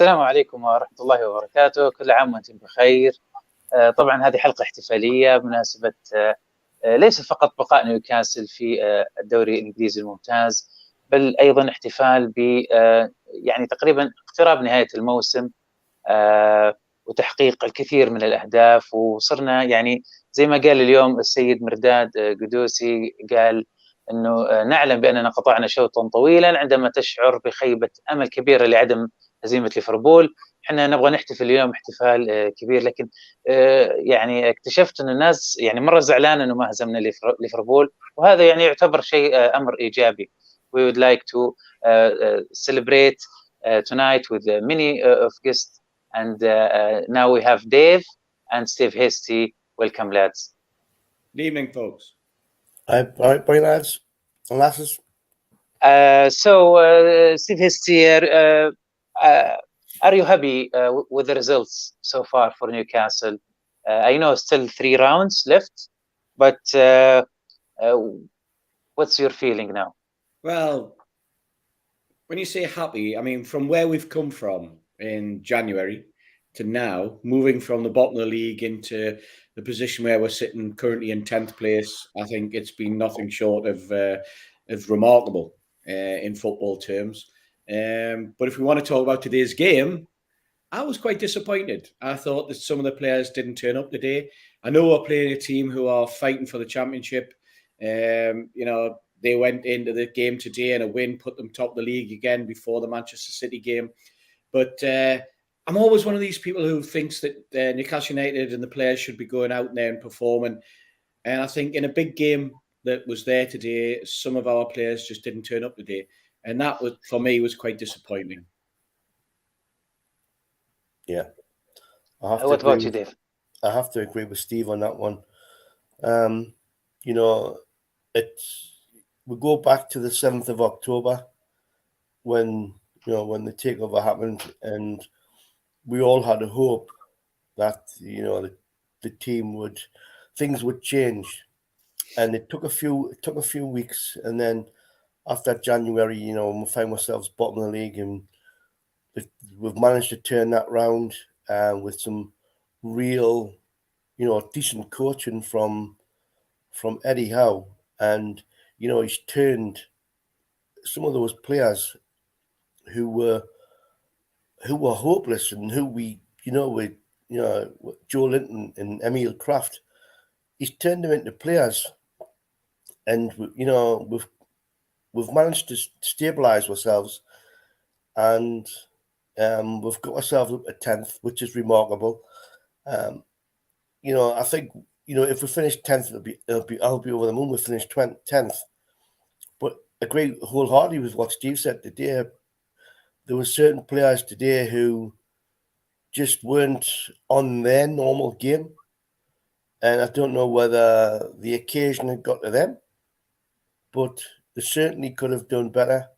السلام عليكم ورحمة الله وبركاته، كل عام وأنتم بخير. طبعا هذه حلقة احتفالية بمناسبة ليس فقط بقاء نيوكاسل في الدوري الإنجليزي الممتاز، بل أيضا احتفال ب يعني تقريبا اقتراب نهاية الموسم وتحقيق الكثير من الأهداف. وصرنا يعني زي ما قال اليوم السيد مرداد قدوسي، قال أنه نعلم بأننا قطعنا شوطا طويلا عندما تشعر بخيبة أمل كبيرة لعدم هزيمة ليفربول. احنا نبغى نحتفل اليوم احتفال كبير، لكن يعني اكتشفت ان الناس يعني مره زعلانه انه ما هزمنا ليفربول، وهذا يعني يعتبر شيء امر ايجابي. We would like to celebrate tonight with many of guests, and now we have Dave and Steve Hasty. Welcome, lads. Good evening, folks. All right, bye, lads and lasses. Steve Hasty here. Are you happy with the results so far for Newcastle? I know still 3 rounds left, but what's your feeling now? Well, when you say happy, I mean, from where we've come from in January to now, moving from the bottom of the league into the position where we're sitting currently in 10th place, I think it's been nothing short of remarkable in football terms. But if we want to talk about today's game, I was quite disappointed. I thought that some of the players didn't turn up today. I know we're playing a team who are fighting for the championship. They went into the game today and a win put them top of the league again before the Manchester City game. But I'm always one of these people who thinks that Newcastle United and the players should be going out there and performing. And I think in a big game that was there today, some of our players just didn't turn up today. And that, was, for me, was quite disappointing. Yeah. What about you, Dave? I have to agree with Steve on that one. We go back to the 7th of October when the takeover happened, and we all had a hope that the team things would change, and it took a few weeks, and then after January, we find ourselves bottom of the league, and we've managed to turn that round with some real, decent coaching from Eddie Howe, and he's turned some of those players who were hopeless and who we Joe Linton and Emil Kraft, he's turned them into players, and we've managed to stabilise ourselves, and we've got ourselves up to 10th, which is remarkable. I think if we finish 10th, I'll be over the moon. We finish 10th, but I agree wholeheartedly with what Steve said today. There were certain players today who just weren't on their normal game, and I don't know whether the occasion had got to them, but they certainly could have done better.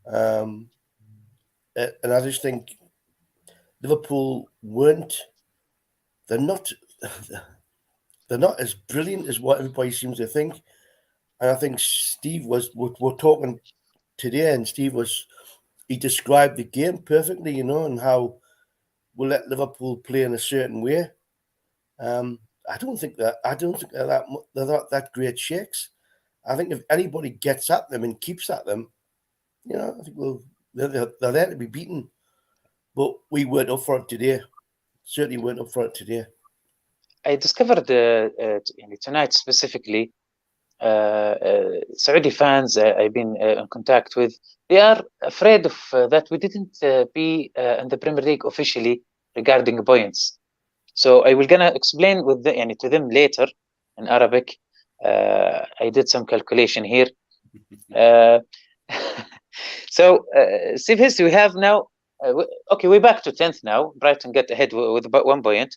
And I just think Liverpool they're not as brilliant as what everybody seems to think. And I think Steve we're talking today, and he described the game perfectly, and how we'll let Liverpool play in a certain way. I don't think they're that great shakes. I think if anybody gets at them and keeps at them, I think they're there to be beaten. But we weren't up for it today. Certainly weren't up for it today. I discovered tonight specifically, Saudi fans I've been in contact with, they are afraid of that we didn't be in the Premier League officially regarding points. So I will gonna explain to them later in Arabic. I did some calculation here. So Steve Hasty, we have now. We're back to 10th now. Brighton get ahead with about 1 point,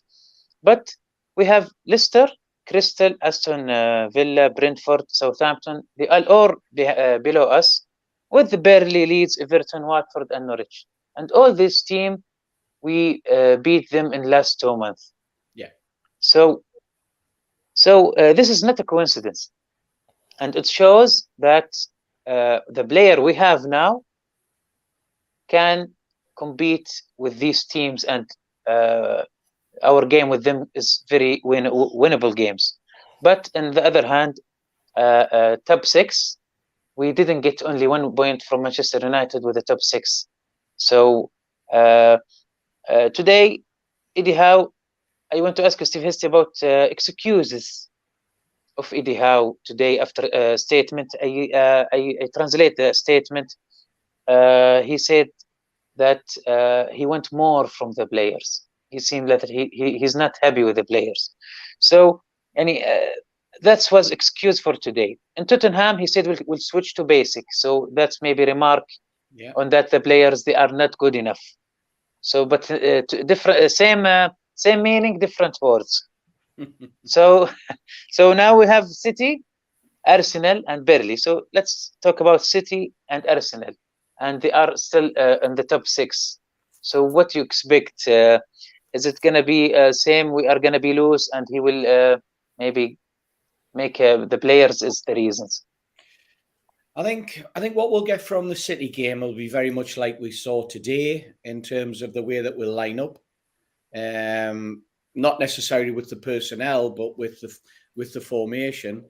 but we have Leicester, Crystal, Aston Villa, Brentford, Southampton. They are all below us, with the Burnley, Leeds, Everton, Watford, and Norwich. And all this team, we beat them in last 2 months. Yeah. So this is not a coincidence, and it shows that the player we have now can compete with these teams, and our game with them is very winnable games. But on the other hand, top 6, we didn't get only 1 point from Manchester United with the top 6. So today, Eddie Howe, I want to ask you, Steve Hesty, about excuses of Eddie Howe today after a statement. I translate the statement. He said that he want more from the players. He seemed that he's not happy with the players. So, that was excuse for today. In Tottenham, he said we'll switch to basic. So that's maybe remark on that the players, they are not good enough. So, but different, same meaning, different words. So now we have City, Arsenal, and Burnley. So let's talk about City and Arsenal, and they are still in the top 6. So what do you expect? Is it going to be same? We are going to be loose, and he will maybe make the players is the reasons. I think what we'll get from the City game will be very much like we saw today in terms of the way that we'll line up. Not necessarily with the personnel, but with the formation.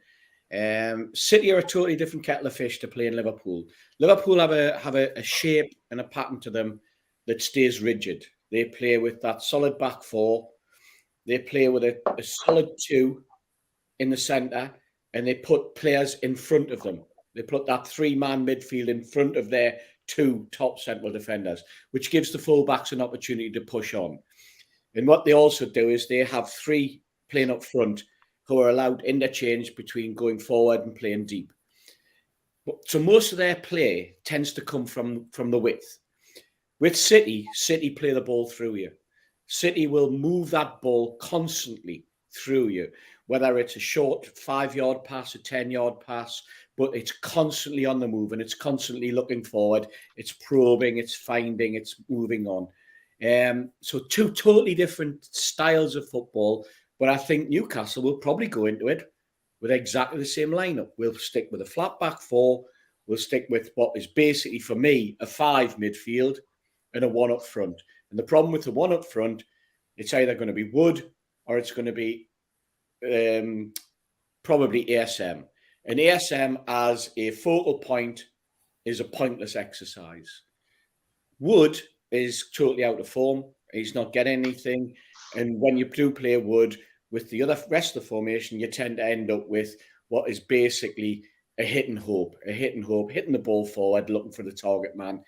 City are a totally different kettle of fish to play in Liverpool. Liverpool have a shape and a pattern to them that stays rigid. They play with that solid back 4. They play with a solid 2 in the centre, and they put players in front of them. They put that 3-man midfield in front of their 2 top central defenders, which gives the full-backs an opportunity to push on. And what they also do is they have 3 playing up front who are allowed interchange between going forward and playing deep. So most of their play tends to come from the width. With City play the ball through you. City will move that ball constantly through you, whether it's a short 5-yard pass, a 10-yard pass, but it's constantly on the move and it's constantly looking forward. It's probing, it's finding, it's moving on. So 2 totally different styles of football, but I think Newcastle will probably go into it with exactly the same lineup. We'll stick with a flat back 4. We'll stick with what is basically, for me, a 5 midfield and a 1 up front. And the problem with the 1 up front, it's either going to be Wood or it's going to be probably ASM. And ASM as a focal point is a pointless exercise. Wood is totally out of form. He's not getting anything. And when you do play Wood with the rest of the formation, you tend to end up with what is basically a hit and hope, hitting the ball forward, looking for the target man,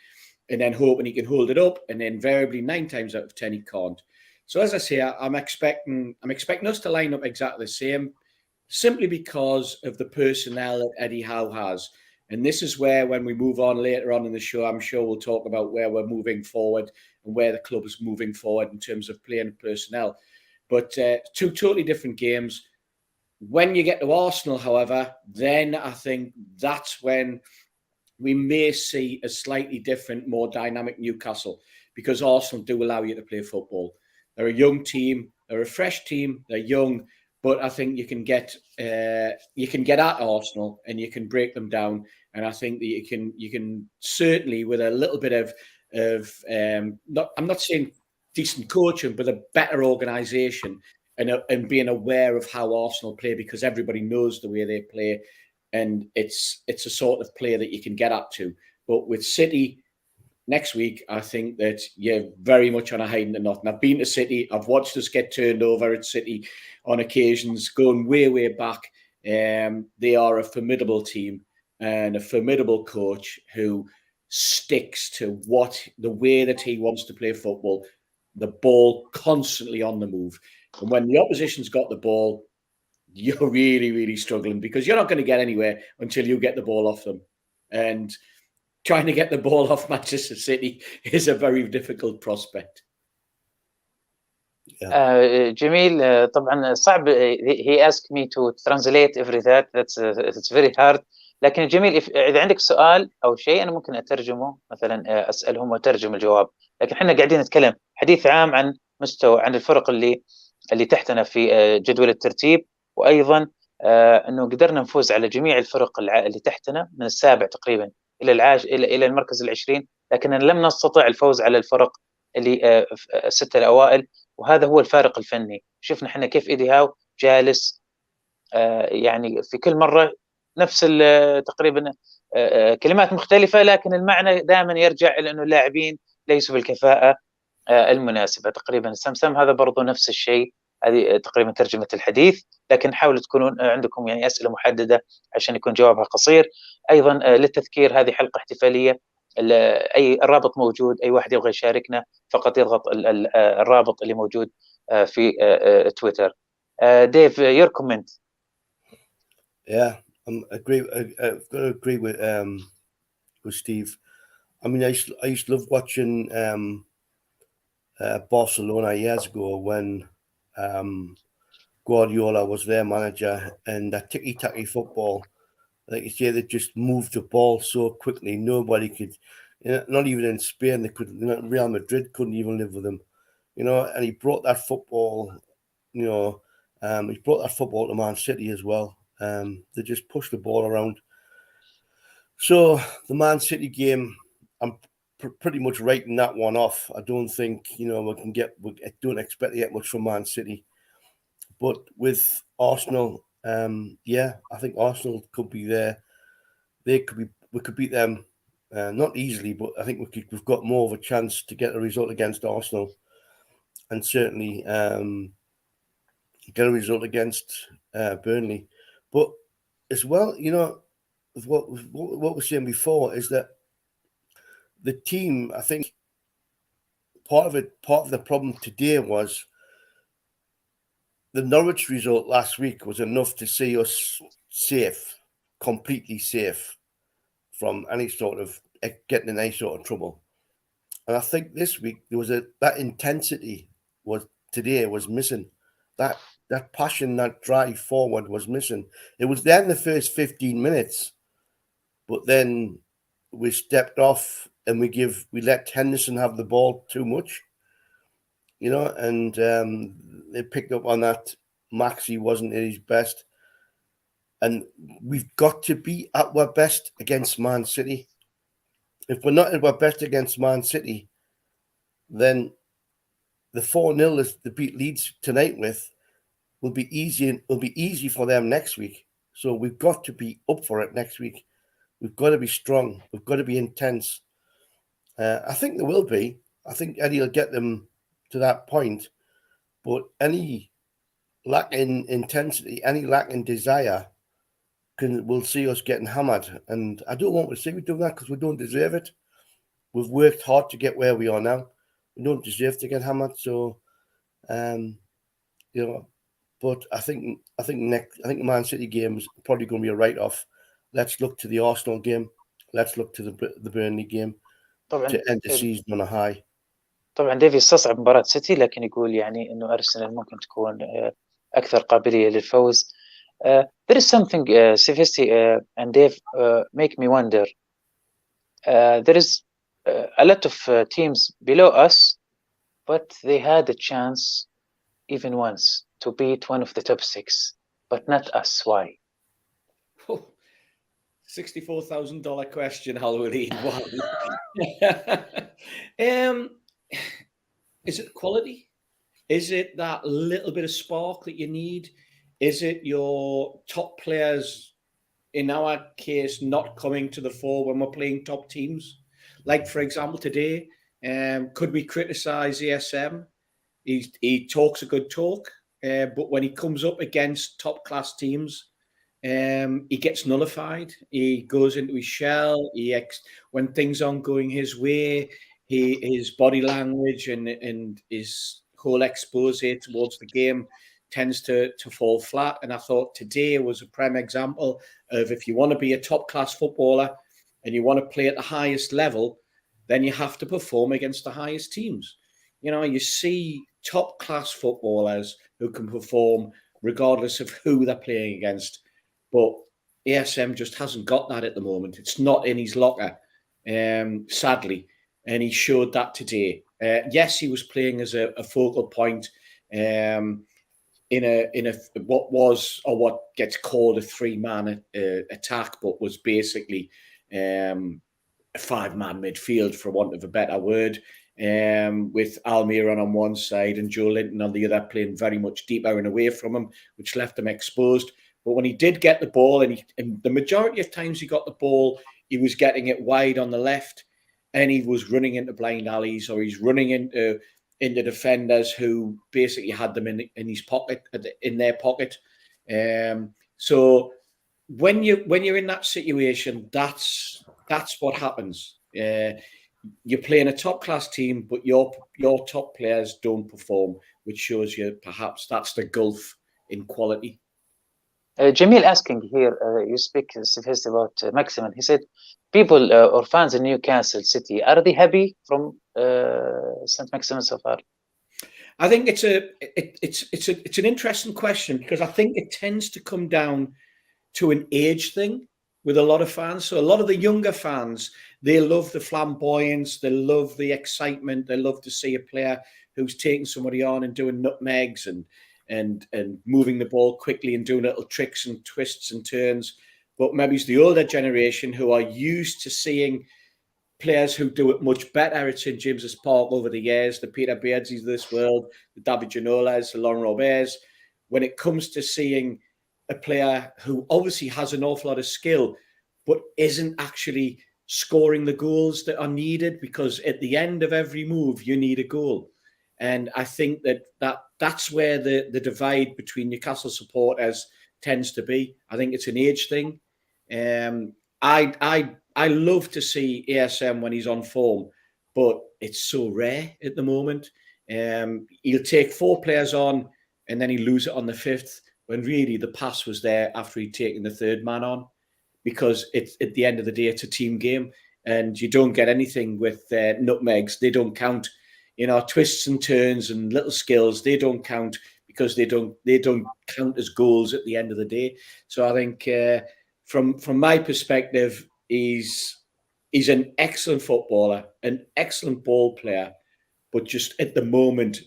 and then hoping he can hold it up. And invariably 9 times out of 10, he can't. So as I say, I'm expecting us to line up exactly the same, simply because of the personnel that Eddie Howe has. And this is where, when we move on later on in the show, I'm sure we'll talk about where we're moving forward and where the club is moving forward in terms of playing personnel. But 2 totally different games. When you get to Arsenal, however, then I think that's when we may see a slightly different, more dynamic Newcastle, because Arsenal do allow you to play football. They're a young team. They're a fresh team. They're young. But I think you can get at Arsenal and you can break them down. And I think that you can certainly, with a little bit of I'm not saying decent coaching, but a better organisation and being aware of how Arsenal play, because everybody knows the way they play, and it's a sort of play that you can get up to. But with City next week, I think that you're very much on a hiding to nothing. I've been to City. I've watched us get turned over at City on occasions, going way, way back. They are a formidable team and a formidable coach who sticks to the way that he wants to play football, the ball constantly on the move. And when the opposition's got the ball, you're really, really struggling, because you're not going to get anywhere until you get the ball off them. And trying to get the ball off Manchester City is a very difficult prospect. جميل. طبعا صعب. He asked me to translate every that. It's very hard. لكن جميل، إذا عندك سؤال أو شيء أنا ممكن أترجمه، مثلا أسألهم وأترجم الجواب. لكن إحنا قاعدين نتكلم حديث عام عن الفرق اللي تحتنا في جدول الترتيب، وأيضا أنه قدرنا نفوز على جميع الفرق اللي تحتنا من 7 تقريبا إلى المركز 20 لكننا لم نستطع الفوز على الفرق اللي الستة الأوائل، وهذا هو الفارق الفني. شفنا احنا كيف إيدي هاو جالس يعني في كل مرة نفس تقريبا كلمات مختلفة، لكن المعنى دائما يرجع إلى أنه اللاعبين ليسوا بالكفاءة المناسبة. تقريبا سمسم هذا برضو نفس الشيء، هذه تقريبا ترجمة الحديث، لكن حاولوا تكونون عندكم يعني أسئلة محددة عشان يكون جوابها قصير. أيضا للتذكير، هذه حلقة احتفالية، الرابط موجود، أي واحد يبغى يشاركنا فقط يضغط الرابط اللي موجود في تويتر. ديف, your comment. Yeah, I've got to agree with Steve. I mean, I used to love watching Barcelona years ago when Guardiola was their manager, and that ticky-tacky football, like you say, they just moved the ball so quickly. Nobody could, not even in Spain, they could. Real Madrid couldn't even live with them, And he brought that football, he brought that football to Man City as well. They just pushed the ball around. So the Man City game, I'm pretty much writing that one off. I don't think I don't expect to get much from Man City. But with Arsenal, I think Arsenal could be there. We could beat them, not easily, but I think we've got more of a chance to get a result against Arsenal, and certainly get a result against Burnley. But as well, what we were saying before is that the team, I think part of the problem today was the Norwich result last week was enough to see us safe, completely safe from any sort of getting in any sort of trouble. And I think this week there was that intensity today was missing. That passion, that drive forward was missing. It was there in the first 15 minutes, but then we stepped off and we let Henderson have the ball too much, and they picked up on that. Maxi wasn't at his best, and we've got to be at our best against Man City. If we're not at our best against Man City, then the 4-0 is to beat Leeds tonight with will be easy. Will be easy for them next week. So we've got to be up for it next week. We've got to be strong. We've got to be intense. I think there will be. I think Eddie will get them to that point. But any lack in intensity, any lack in desire, will see us getting hammered. And I don't want to see we do that because we don't deserve it. We've worked hard to get where we are now. We don't deserve to get hammered. So, but I think the Man City game is probably going to be a write-off. Let's look to the Arsenal game. Let's look to the Burnley game to end the season on a high. طبعا ديفي يستصعب مباراة سيتي، لكن يقول يعني انه ارسنال ممكن تكون اكثر قابلية للفوز. There is something, Sivesti and Dave, make me wonder. There is a lot of teams below us, but they had a chance even once to beat one of the top 6, but not us. Why? $64,000 question, Waleed. Wow. Is it quality? Is it that little bit of spark that you need? Is it your top players, in our case, not coming to the fore when we're playing top teams? Like, for example, today, could we criticize ESM? He talks a good talk, but when he comes up against top-class teams, he gets nullified. He goes into his shell. When things aren't going his way, his body language and his whole expose towards the game tends to fall flat. And I thought today was a prime example of, if you want to be a top-class footballer and you want to play at the highest level, then you have to perform against the highest teams. You see top-class footballers who can perform regardless of who they're playing against. But ASM just hasn't got that at the moment. It's not in his locker, sadly. And he showed that today. Yes, he was playing as a focal point in a what gets called a 3-man attack, but was basically five-man midfield, for want of a better word, with Almiron on one side and Joe Linton on the other, playing very much deeper and away from him, which left him exposed. But when he did get the ball, and the majority of times he got the ball, he was getting it wide on the left, and he was running into blind alleys, or he's running into defenders who basically had them in his pocket, in their pocket. So when you're in that situation, that's what happens. You're playing a top class team, but your top players don't perform, which shows you perhaps that's the gulf in quality. Jamil asking here, you speak about Maximin. He said, people or fans in Newcastle City, are they happy from St. Maximin so far? I think it's an interesting question, because I think it tends to come down to an age thing with a lot of fans. So a lot of the younger fans, they love the flamboyance, they love the excitement, they love to see a player who's taking somebody on and doing nutmegs and moving the ball quickly and doing little tricks and twists and turns. But maybe it's the older generation who are used to seeing players who do it much better at St. James's Park over the years, the Peter Beardsley's of this world, the David Ginolas, the Laurent Roberts. When it comes to seeing a player who obviously has an awful lot of skill, but isn't actually scoring the goals that are needed, because at the end of every move, you need a goal. And I think that's where the divide between Newcastle supporters tends to be. I think it's an age thing. I love to see ASM when he's on form, but it's so rare at the moment. He'll take 4 players on and then he'll lose it on the 5th, when really the pass was there after he'd taken the 3rd man on, because it's at the end of the day, it's a team game, and you don't get anything with nutmegs. They don't count. Twists and turns and little skills, they don't count, because they don't count as goals at the end of the day. So I think from my perspective, he's an excellent footballer, an excellent ball player, but just at the moment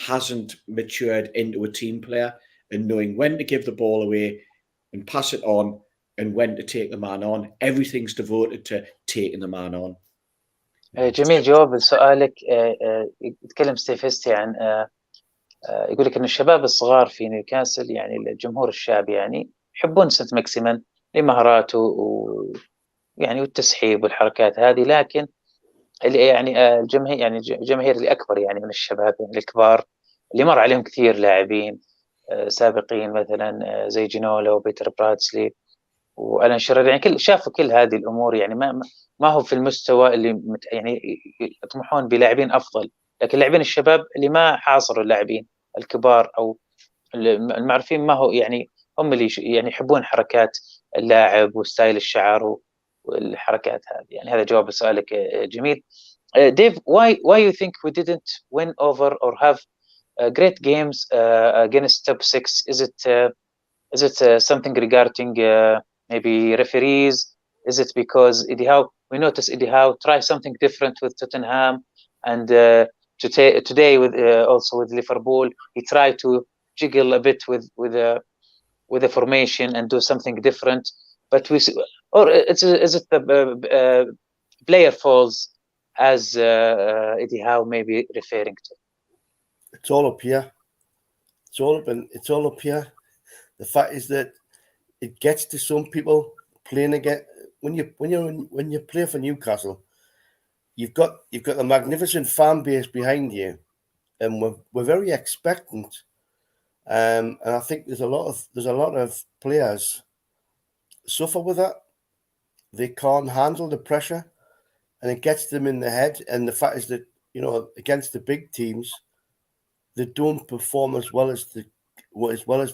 hasn't matured into a team player, and knowing when to give the ball away and pass it on and when to take the man on. Everything's devoted to taking the man on. جميل جواب سؤالك. يتكلم ستيف هيستي عن يقول لك ان الشباب الصغار في نيوكاسل، يعني الجمهور الشعبي، يعني يحبون سنت ماكسيمان لمهاراته يعني والتسحيب والحركات هذه، لكن يعني الجماهير، يعني الجماهير اللي اكبر يعني من الشباب، يعني الكبار اللي مر عليهم كثير لاعبين سابقين، مثلا زي جينولا وبيتر برادسلي والان شيرر، يعني شافوا كل هذه الامور، يعني ما هو في المستوى اللي يعني يطمحون بلاعبين افضل، لكن لاعبين الشباب اللي ما حاصروا اللاعبين الكبار او المعروفين، ما هو يعني هم اللي يعني يحبون حركات اللاعب وستايل الشعر والحركات هذه. يعني هذا جواب سؤالك جميل. Dave, why you think we didn't win over or have great games against top 6? Is it something regarding maybe referees? Is it because Eddie Howe, we noticed Eddie Howe try something different with Tottenham, and today with also with Liverpool, he tried to jiggle a bit with the formation and do something different. But or is it the player falls, as Eddie Howe may be referring to? It's all up here. It's all up here. The fact is that it gets to some people playing again. When you play for Newcastle, you've got a magnificent fan base behind you, and we're very expectant. And I think there's a lot of players suffer with that. They can't handle the pressure, and it gets them in the head. And the fact is that, against the big teams, they don't perform as well as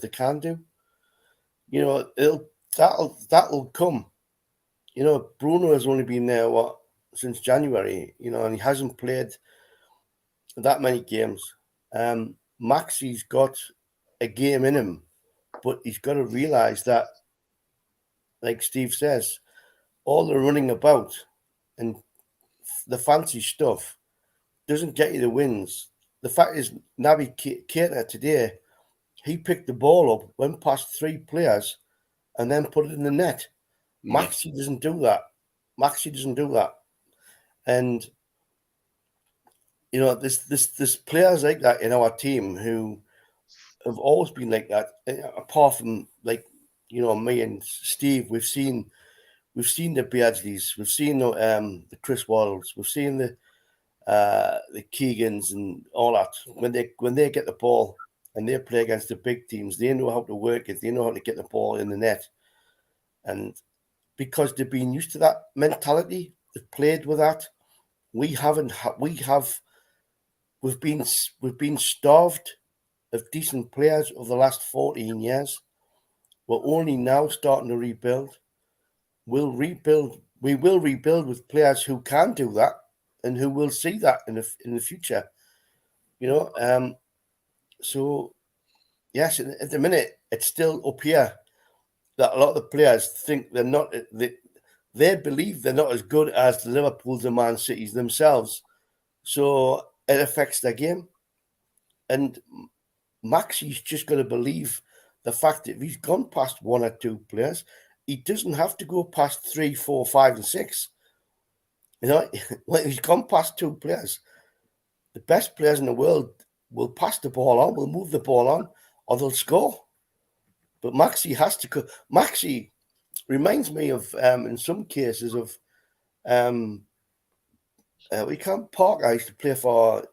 they can do. That'll come. Bruno has only been there since January, and he hasn't played that many games. Maxi's got a game in him, but he's got to realise that, like Steve says, all the running about and the fancy stuff doesn't get you the wins. The fact is, Naby Keita today, he picked the ball up, went past 3 players, and then put it in the net. Maxi doesn't do that. And there's players like that in our team who have always been like that. Apart from me and Steve, we've seen the Beardsleys, we've seen the Chris Waddles, we've seen the Keegans and all that. When they get the ball and they play against the big teams, they know how to work it. They know how to get the ball in the net, and because they've been used to that mentality, they've played with that. We haven't. We've been starved of decent players over the last 14 years. We're only now starting to rebuild. We will rebuild with players who can do that and who will see that in the future. So yes, at the minute it's still up here that a lot of the players think they're not. They believe they're not as good as the Liverpools and Man Cities themselves. So it affects their game. And Maxie's just going to believe the fact that if he's gone past one or two players, he doesn't have to go past 3, 4, 5, and 6. When he's gone past two players, the best players in the world will pass the ball on, will move the ball on, or they'll score. But Maxie has to go. Maxie reminds me of, in some cases, of Camp Park. I used to play for.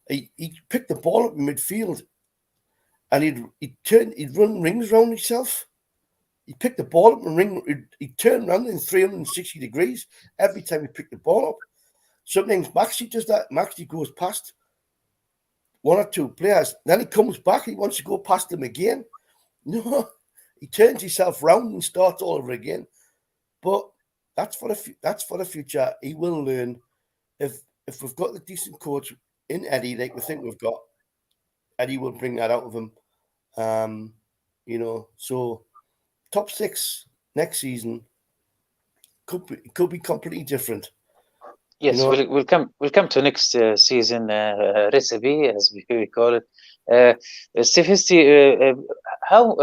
He picked the ball up in midfield, and he'd run rings around himself. He'd pick the ball up and he'd turn around in 360 degrees every time he picked the ball up. Sometimes Maxie does that. Maxie goes past one or two players, then he comes back. He wants to go past them again. No, he turns himself round and starts all over again. But that's for the future. He will learn. If we've got the decent coach in Eddie, like we think we've got, Eddie will bring that out of him. So top 6 next season could be completely different. Yes, we'll come to next season recipe, as we call it. Steve Histy, how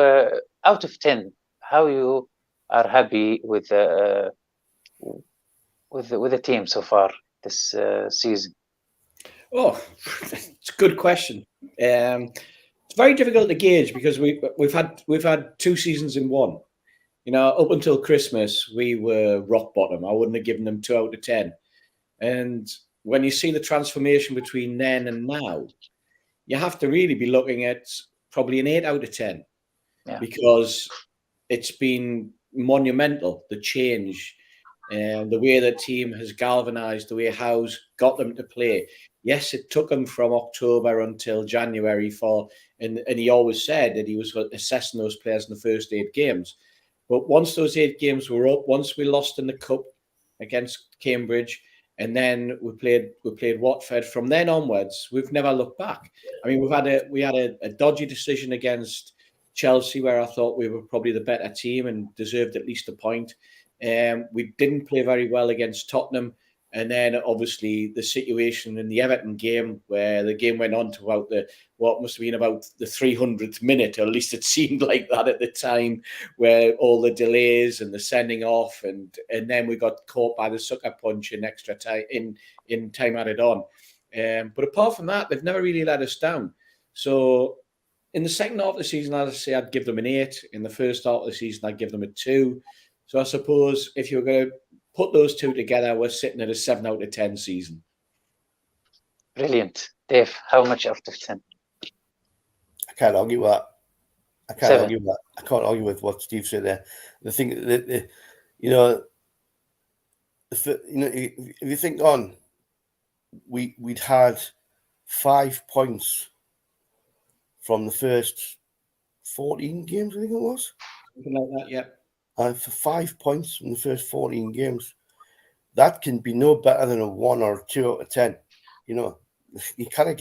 out of 10, how you are happy with the team so far this season? Oh, it's a good question. It's very difficult to gauge because we've had 2 seasons in one. Up until Christmas, we were rock bottom. I wouldn't have given them 2 out of 10. And when you see the transformation between then and now, you have to really be looking at probably an 8 out of 10, because it's been monumental, the change and the way the team has galvanized, the way Howe's got them to play. Yes, it took him from October until January and he always said that he was assessing those players in the first 8 games. But once those 8 games were up, once we lost in the cup against Cambridge, and then we played Watford, from then onwards, we've never looked back. I mean, we had a dodgy decision against Chelsea where I thought we were probably the better team and deserved at least a point. We didn't play very well against Tottenham. And then obviously the situation in the Everton game, where the game went on to what must have been about the 300th minute, or at least it seemed like that at the time, where all the delays and the sending off, and then we got caught by the sucker punch in extra time, in time added on. But apart from that, they've never really let us down. So in the second half of the season, as I say, I'd give them an 8. In the first half of the season, I'd give them a 2. So I suppose if you're going to put those 2 together, we're sitting at a 7 out of 10 season. Brilliant. Dave, how much out of 10? I can't argue with that. I can't argue with what Steve said there. The thing that if you think on, we'd had 5 points from the first 14 games, I think it was. Something like that, yeah. And for 5 points from the first 14 games, that can be no better than a 1 or 2 out of 10. You can't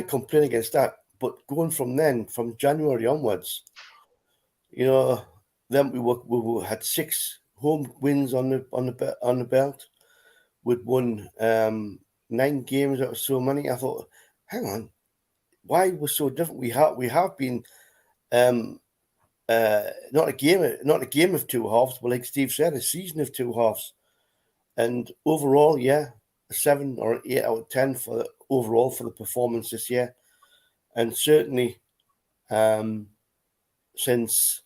complain against that. But going from January onwards, then we had 6 home wins on the belt. We'd won 9 games out of so many. I thought, hang on, why we're so different? We have been. Not a game of 2 halves, but like Steve said, a season of 2 halves. And overall, yeah, a 7 or an 8 out of 10 for the performance this year. And certainly since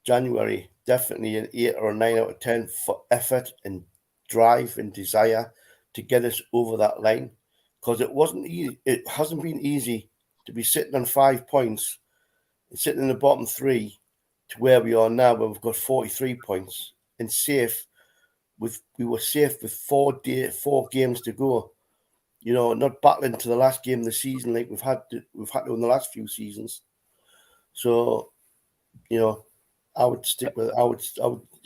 January, definitely an 8 or a 9 out of 10 for effort and drive and desire to get us over that line. Because it wasn't easy. It hasn't been easy to be sitting on 5 points and sitting in the bottom 3 to where we are now, where we've got 43 points and safe. We were safe with 4 games to go. You know, not battling to the last game of the season like we've had to in the last few seasons. So, you know, I would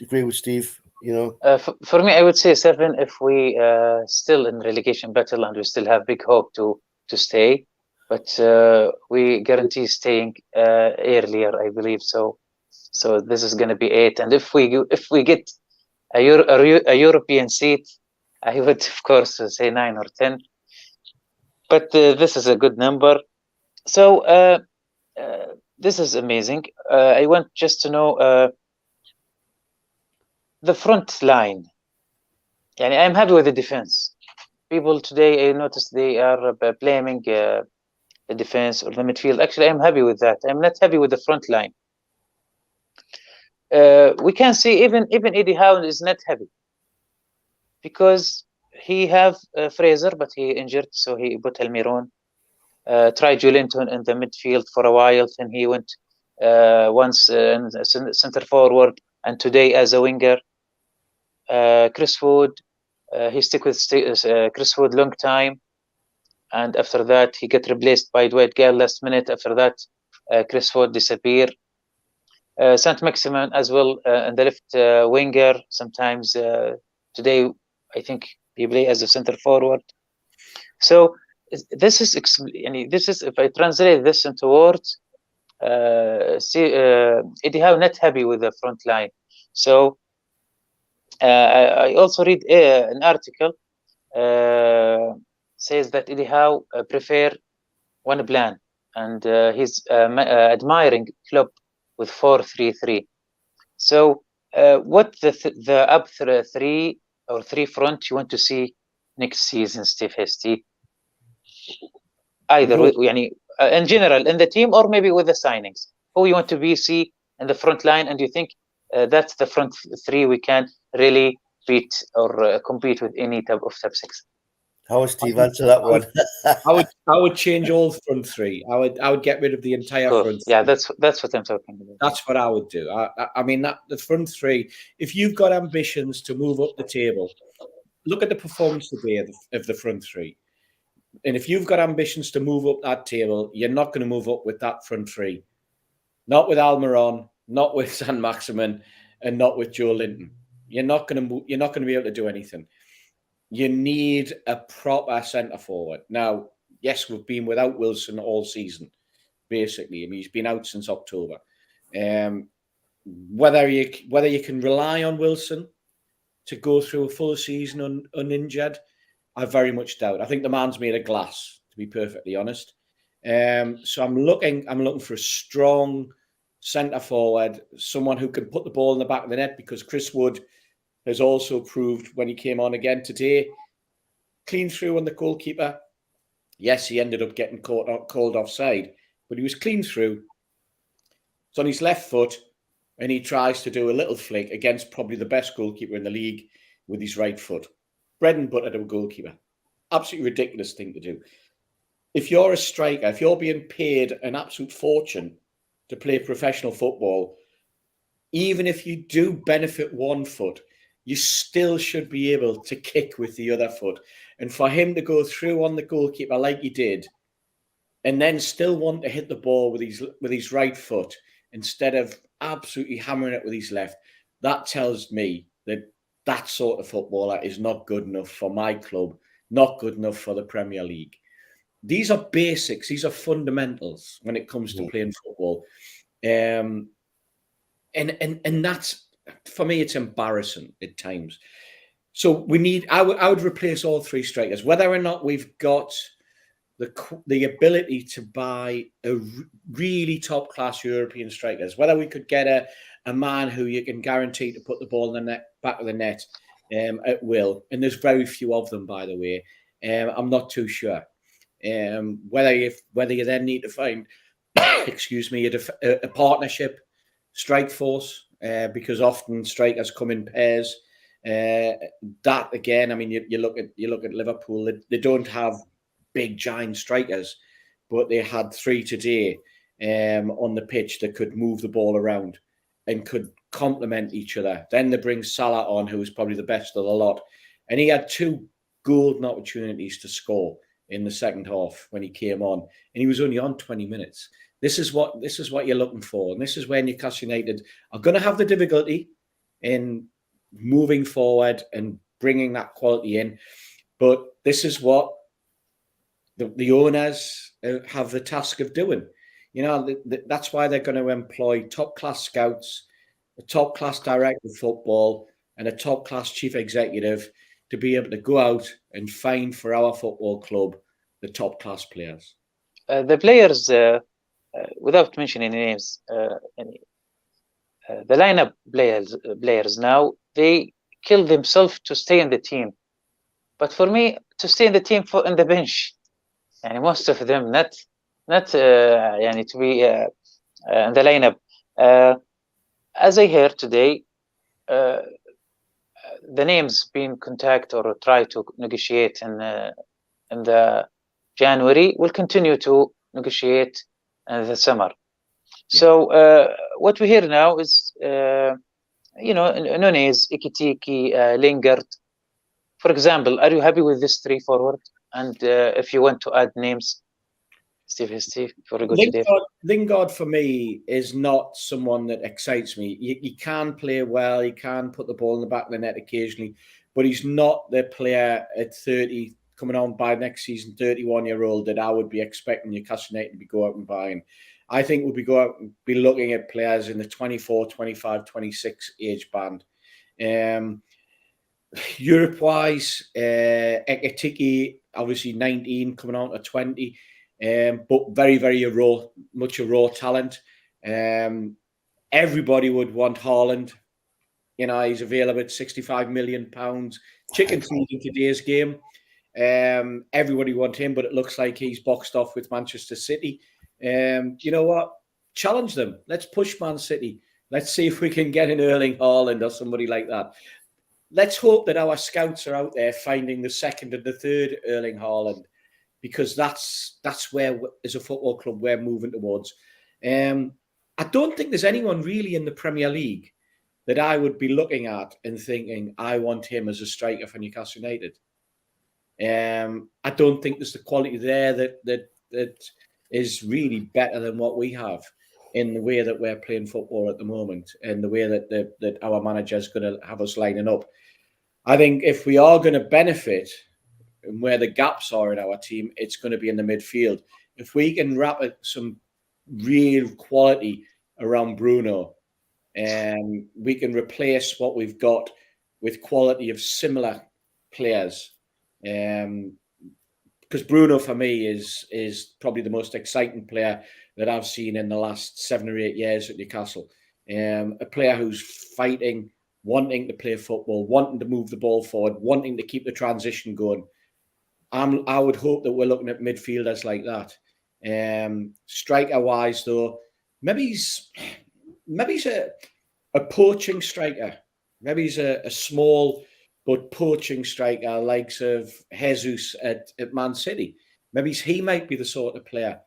agree with Steve. You know, for me, I would say 7 if we still in relegation battle and we still have big hope to stay. But we guarantee staying earlier, I believe so. So this is going to be 8, and if we get a European seat, I would of course say 9 or 10. But this is a good number. So this is amazing. I want just to know the front line. Yani I'm happy with the defense. People today, I noticed they are blaming the defense or the midfield. Actually, I'm happy with that. I'm not happy with the front line. We can see even Eddie Howe is not happy because he have Fraser, but he injured, so he put Almiron. Tried Joelinton in the midfield for a while, then he went once in center forward, and today as a winger. Chris Wood, he stick with Chris Wood long time, and after that he get replaced by Dwight Gale last minute. After that, Chris Wood disappear. Saint-Maximin as well in the left winger. Sometimes today I think he play as a center forward. So this is if I translate this into words, Eddie Howe not happy with the front line. So I also read an article says that Eddie Howe prefer one plan, and he's admiring club with 4-3-3. So what the up 3 or 3 front you want to see next season, Steve Hesty? Either in general in the team, or maybe with the signings, who you want to see in the front line, and you think that's the front 3 we can really beat or compete with any type of top 6? How would Steve answer that one? I would change all front 3. I would get rid of the entire front 3. Yeah, that's what I'm talking about. That's what I would do. I mean, that the front 3. If you've got ambitions to move up the table, look at the performance today of the front 3. And if you've got ambitions to move up that table, you're not going to move up with that front 3. Not with Almiron, not with Saint-Maximin, and not with Joelinton. You're not going to be able to do anything. You need a proper centre forward. Now, yes, we've been without Wilson all season, basically. I mean, he's been out since October. Whether you can rely on Wilson to go through a full season uninjured, I very much doubt. I think the man's made of glass, to be perfectly honest. So I'm looking for a strong centre forward, someone who can put the ball in the back of the net, because Chris Wood has also proved when he came on again today, clean through on the goalkeeper. Yes, he ended up getting called offside, but he was clean through. It's on his left foot, and he tries to do a little flick against probably the best goalkeeper in the league with his right foot. Bread and butter to a goalkeeper. Absolutely ridiculous thing to do. If you're a striker, if you're being paid an absolute fortune to play professional football, even if you do benefit one foot, you still should be able to kick with the other foot. And for him to go through on the goalkeeper like he did, and then still want to hit the ball with his right foot instead of absolutely hammering it with his left, that tells me that sort of footballer is not good enough for my club, not good enough for the Premier League. These are basics. These are fundamentals when it comes to playing football. And that's, for me, it's embarrassing at times. So I would replace all 3 strikers, whether or not we've got the ability to buy a really top-class European strikers, whether we could get a man who you can guarantee to put the ball in the back of the net at will, and there's very few of them, by the way. I'm not too sure whether you then need to find, excuse me, a partnership strike force, because often strikers come in pairs. That again, I mean, you look at Liverpool. They don't have big giant strikers, but they had 3 today on the pitch that could move the ball around and could complement each other. Then they bring Salah on, who was probably the best of the lot, and he had 2 golden opportunities to score in the second half when he came on, and he was only on 20 minutes. This is what you're looking for, and this is where Newcastle United are going to have the difficulty in moving forward and bringing that quality in. But this is what the owners have the task of doing. You know, that's why they're going to employ top-class scouts, a top-class director of football, and a top-class chief executive to be able to go out and find for our football club the top-class players. The players, without mentioning names, the lineup players now, they kill themselves to stay in the team. But for me, to stay in the team in the bench, and most of them not to be in the lineup. As I heard today, the names being contacted or try to negotiate in the January will continue to negotiate in the summer. Yeah. So what we hear now is, Nunez, Ekitike, Lingard. For example, are you happy with this 3 forward? And if you want to add names, Steve, before we go to Dave. Lingard for me is not someone that excites me. He can play well, he can put the ball in the back of the net occasionally, but he's not the player at 30, coming on by next season, 31-year-old that I would be expecting Newcastle United to be go out and buying. I think we'll be looking at players in the 24, 25, 26 age band. Europe-wise, Ekitike, obviously 19, coming on to 20, but very, very much a raw talent. Everybody would want Haaland. You know, he's available at £65 million. Chicken feed in today's game. Everybody wants him, but it looks like he's boxed off with Manchester City. You know what? Challenge them. Let's push Man City. Let's see if we can get an Erling Haaland or somebody like that. Let's hope that our scouts are out there finding the second and the third Erling Haaland, because that's where, as a football club, we're moving towards. I don't think there's anyone really in the Premier League that I would be looking at and thinking, I want him as a striker for Newcastle United. I don't think there's the quality there that is really better than what we have in the way that we're playing football at the moment, and the way that our manager is going to have us lining up. I think if we are going to benefit and where the gaps are in our team, it's going to be in the midfield. If we can wrap some real quality around Bruno, and we can replace what we've got with quality of similar players, because Bruno for me is probably the most exciting player that I've seen in the last 7 or 8 years at Newcastle. A player who's fighting, wanting to play football, wanting to move the ball forward, wanting to keep the transition going. I would hope that we're looking at midfielders like that. Striker-wise, though, maybe he's a poaching striker. Maybe he's a small but poaching striker, likes of Jesus at Man City. Maybe he might be the sort of player,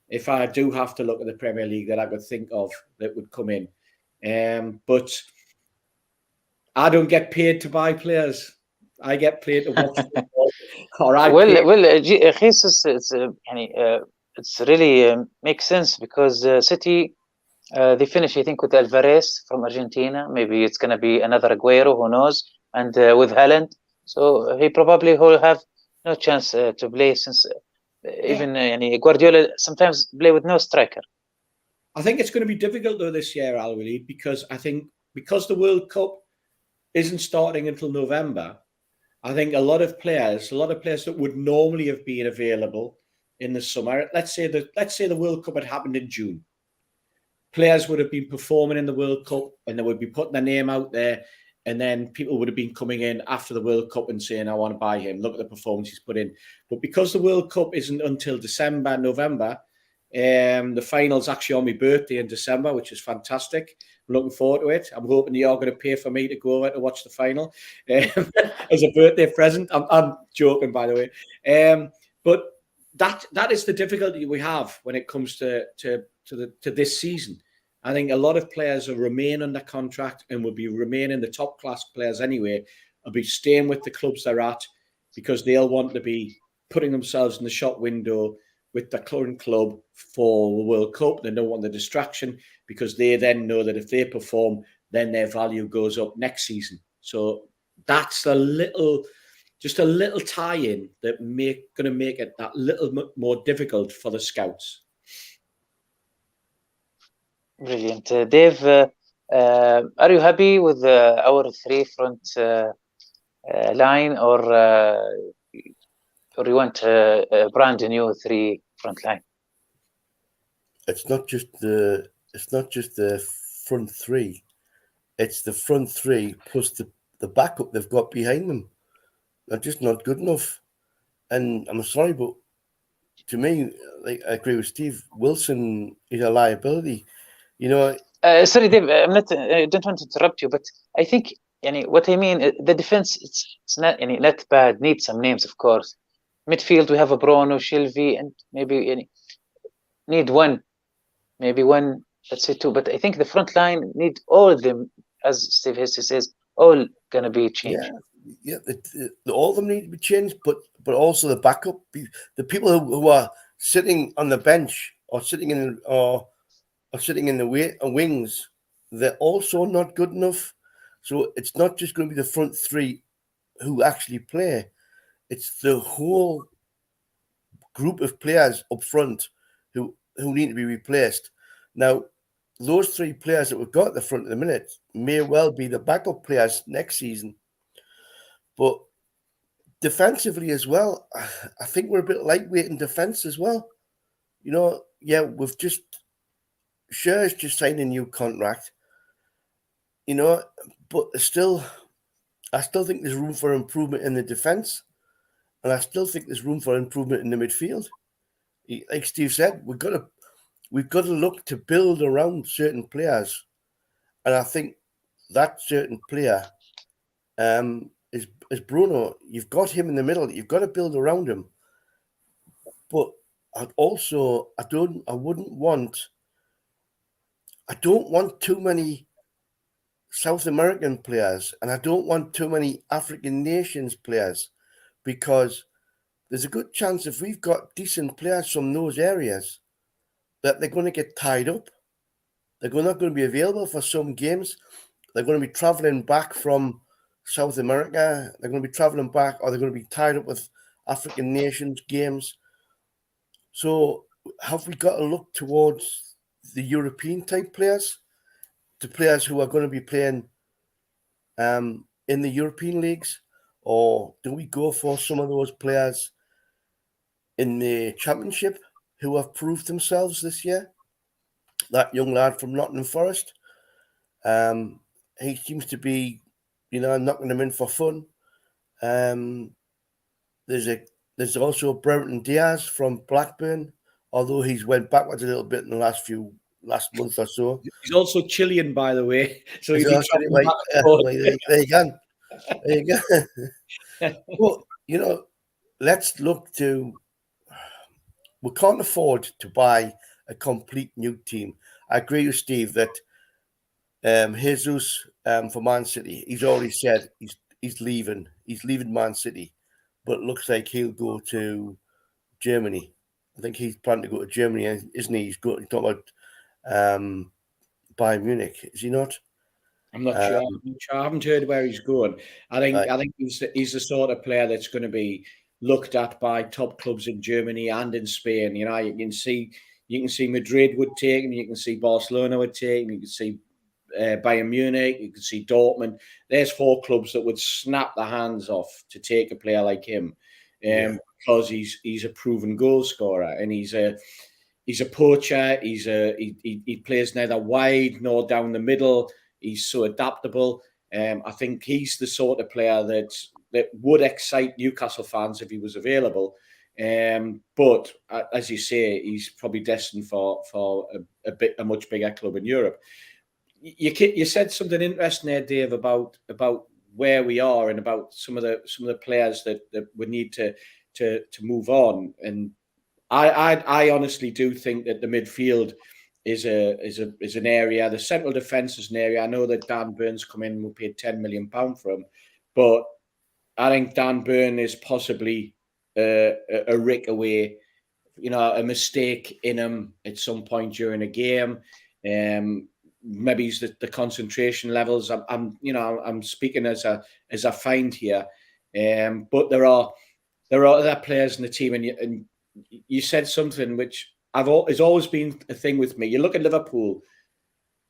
if I do have to look at the Premier League, that I could think of that would come in. But I don't get paid to buy players. I get paid to watch football. Jesus, it's really makes sense, because City, they finish, I think, with Alvarez from Argentina. Maybe it's going to be another Aguero, who knows, and with Haaland. So he probably will have no chance to play, since even Guardiola sometimes play with no striker. I think it's going to be difficult, though, this year, Waleed, because I think because the World Cup isn't starting until November, I think a lot of players that would normally have been available in the summer, let's say the World Cup had happened in June, players would have been performing in the World Cup and they would be putting their name out there, And then people would have been coming in after the World Cup and saying, I want to buy him. Look at the performance he's put in. But because the World Cup isn't until December, November, the final's actually on my birthday in December, which is fantastic. I'm looking forward to it. I'm hoping you're going to pay for me to go over to watch the final as a birthday present. I'm joking, by the way. But that is the difficulty we have when it comes to this season. I think a lot of players will remain under contract and will be remaining the top class players anyway, will be staying with the clubs they're at because they'll want to be putting themselves in the shop window with the current club for the World Cup. They don't want the distraction because they then know that if they perform, then their value goes up next season. So that's just a little tie-in that going to make it that little more difficult for the scouts. Brilliant. Dave, are you happy with our three front line, or you want a brand new three front line? It's not just the front three. It's the front three plus the backup they've got behind them. They're just not good enough. And I'm sorry, but to me, like, I agree with Steve. Wilson is a liability. You know. Sorry, Dave. I don't want to interrupt you, but I think, what I mean, the defense, it's not, not bad. Need some names, of course. Midfield, we have a Bruno, Shelby, and maybe need one, maybe one. Let's say two. But I think the front line need all of them, as Steve Hesse says, all gonna be changed. Yeah, all of them need to be changed, but also the backup, the people who are sitting on the bench or sitting in the wings, they're also not good enough. So it's not just going to be the front three who actually play; it's the whole group of players up front who need to be replaced. Now, those three players that we've got at the front of the minute may well be the backup players next season. But defensively as well, I think we're a bit lightweight in defence as well. We've just Scher's just signed a new contract. But I still think there's room for improvement in the defence, and I still think there's room for improvement in the midfield. Like Steve said, we've got to look to build around certain players, and I think that certain player is Bruno. You've got him in the middle. You've got to build around him. But I don't want too many South American players, and I don't want too many African nations players, because there's a good chance if we've got decent players from those areas that they're going to get tied up. They're not going to be available for some games. They're going to be traveling back from South America. They're going to be traveling back, or they're going to be tied up with African nations games. So have we got to look towards the European type players, the players who are going to be playing in the European leagues, or do we go for some of those players in the Championship who have proved themselves this year? That young lad from Nottingham Forest, he seems to be, knocking them in for fun. There's also Brereton Diaz from Blackburn, although he's went backwards a little bit in the last month or so. He's also Chilean, by the way. So he's there you go. There you go. Well, let's look to. We can't afford to buy a complete new team. I agree with Steve that Jesus for Man City, he's already said he's leaving. He's leaving Man City, but it looks like he'll go to Germany. I think he's planning to go to Germany, isn't he? He's talking about Bayern Munich, is he not? I'm not sure. I haven't heard where he's going. I think he's the sort of player that's going to be looked at by top clubs in Germany and in Spain. You can see Madrid would take him. You can see Barcelona would take him. You can see Bayern Munich. You can see Dortmund. There's 4 clubs that would snap their hands off to take a player like him, because he's a proven goal scorer, and he's a poacher. He plays neither wide nor down the middle. He's so adaptable. I think he's the sort of player that would excite Newcastle fans if he was available. But as you say, he's probably destined for a much bigger club in Europe. You said something interesting there, Dave, about where we are and about some of the players that we need to move on. And I honestly do think that the midfield is an area. The central defence is an area. I know that Dan Burn's come in and we paid £10 million for him, but I think Dan Burn is possibly a rick away, a mistake in him at some point during a game. Maybe it's the concentration levels. I'm speaking as a find here, but there are other players in the team, and you said something which has always been a thing with me. You look at Liverpool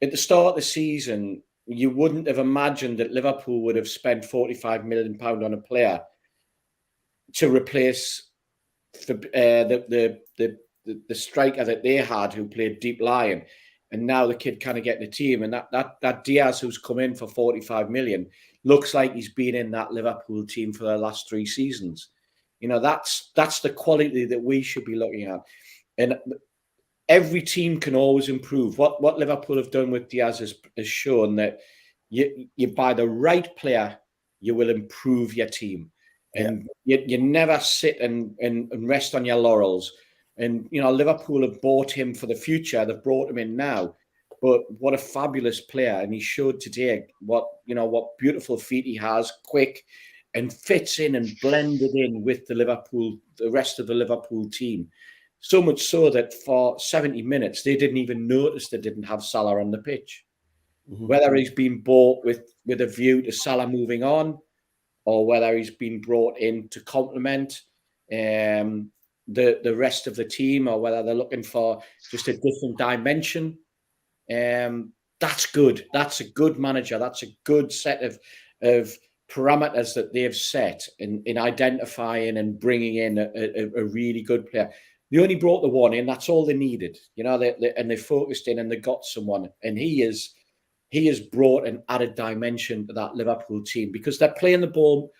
at the start of the season. You wouldn't have imagined that Liverpool would have spent £45 million on a player to replace the striker that they had, who played deep lying, and now the kid kind of getting the team. And that Diaz, who's come in for £45 million, looks like he's been in that Liverpool team for the last 3 seasons. That's the quality that we should be looking at. And every team can always improve. What Liverpool have done with Diaz has shown that you buy the right player, you will improve your team. And you never sit and rest on your laurels. And, Liverpool have bought him for the future. They've brought him in now. But what a fabulous player. And he showed today what beautiful feet he has, quick, and fits in and blended in with the rest of the Liverpool team. So much so that for 70 minutes, they didn't even notice they didn't have Salah on the pitch. Mm-hmm. Whether he's been bought with a view to Salah moving on, or whether he's been brought in to complement the rest of the team, or whether they're looking for just a different dimension. That's good. That's a good manager. That's a good set of parameters that they've set in identifying and bringing in a really good player. They only brought the one in. That's all they needed, and they focused in and they got someone. And he has brought an added dimension to that Liverpool team, because they're playing the ball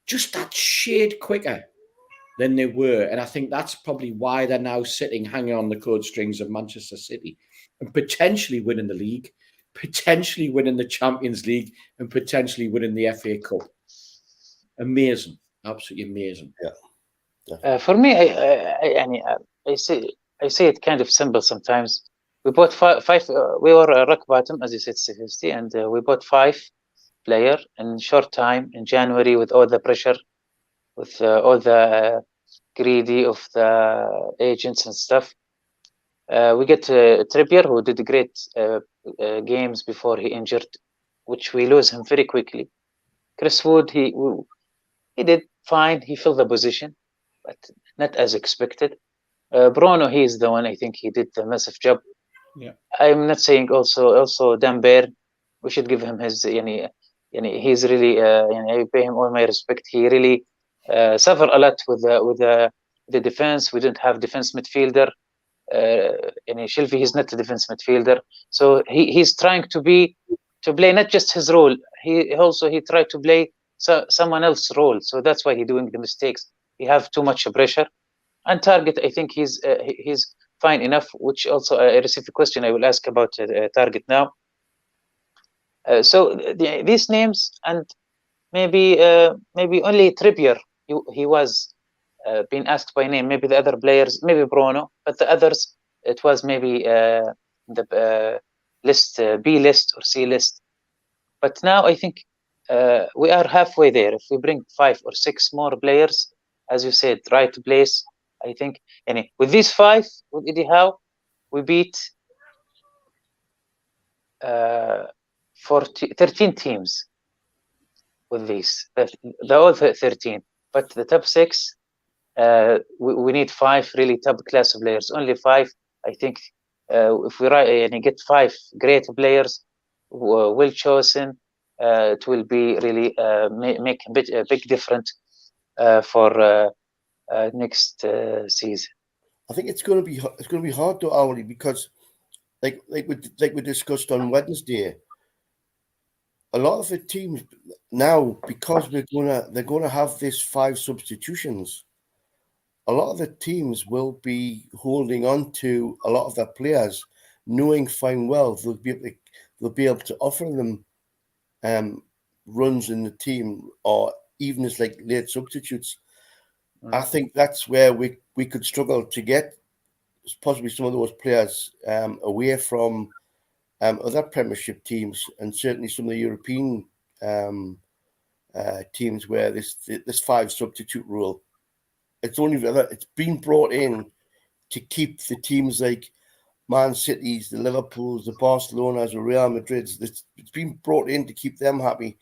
just that shade quicker than they were. And I think that's probably why they're now hanging on the coat strings of Manchester City and potentially winning the league, potentially winning the Champions League, and potentially winning the FA Cup. Amazing. Absolutely amazing. Yeah. For me, I say it kind of simple sometimes. We bought five. We were rock bottom, as you said, 60, and we bought 5 players in short time in January, with all the pressure, with all the greedy of the agents and stuff. We get Trippier, who did great games before he injured, which we lose him very quickly. Chris Wood, he did fine. He filled the position, but not as expected. Bruno, he's the one. I think he did the massive job. Yeah, I'm not saying also Dan Baird. We should give him his. He's really. I pay him all my respect. He really suffered a lot with the defense. We didn't have defense midfielder. Shelby, he's not a defense midfielder, so he's trying to play not just his role. He tried to play someone else's role. So that's why he's doing the mistakes. He have too much pressure. And Target, I think he's fine enough. Which also I received a question. I will ask about Target now. So these names, and maybe only Trippier, he was being asked by name. Maybe the other players, maybe Bruno, but the others, it was maybe the list, B list or C list. But now I think we are halfway there. If we bring 5 or 6 more players, as you said, right place, I think. With these 5, with Eddie Howe, we beat 13 teams with these. The all 13, but the top 6. We need 5 really top class players. Only 5, I think. If we get 5 great players, well chosen, it will be really make a big difference for next season. I think it's going to be hard though, Auli, because like we discussed on Wednesday, a lot of the teams now, because they're gonna have this 5 substitutions. A lot of the teams will be holding on to a lot of their players, knowing fine well they'll be able to offer them runs in the team, or even as like late substitutes. I think that's where we could struggle to get possibly some of those players away from other Premiership teams, and certainly some of the European teams where this 5 substitute rule. It's been brought in to keep the teams like Man City's, the Liverpools, the Barcelonas, the Real Madrids. It's been brought in to keep them happy,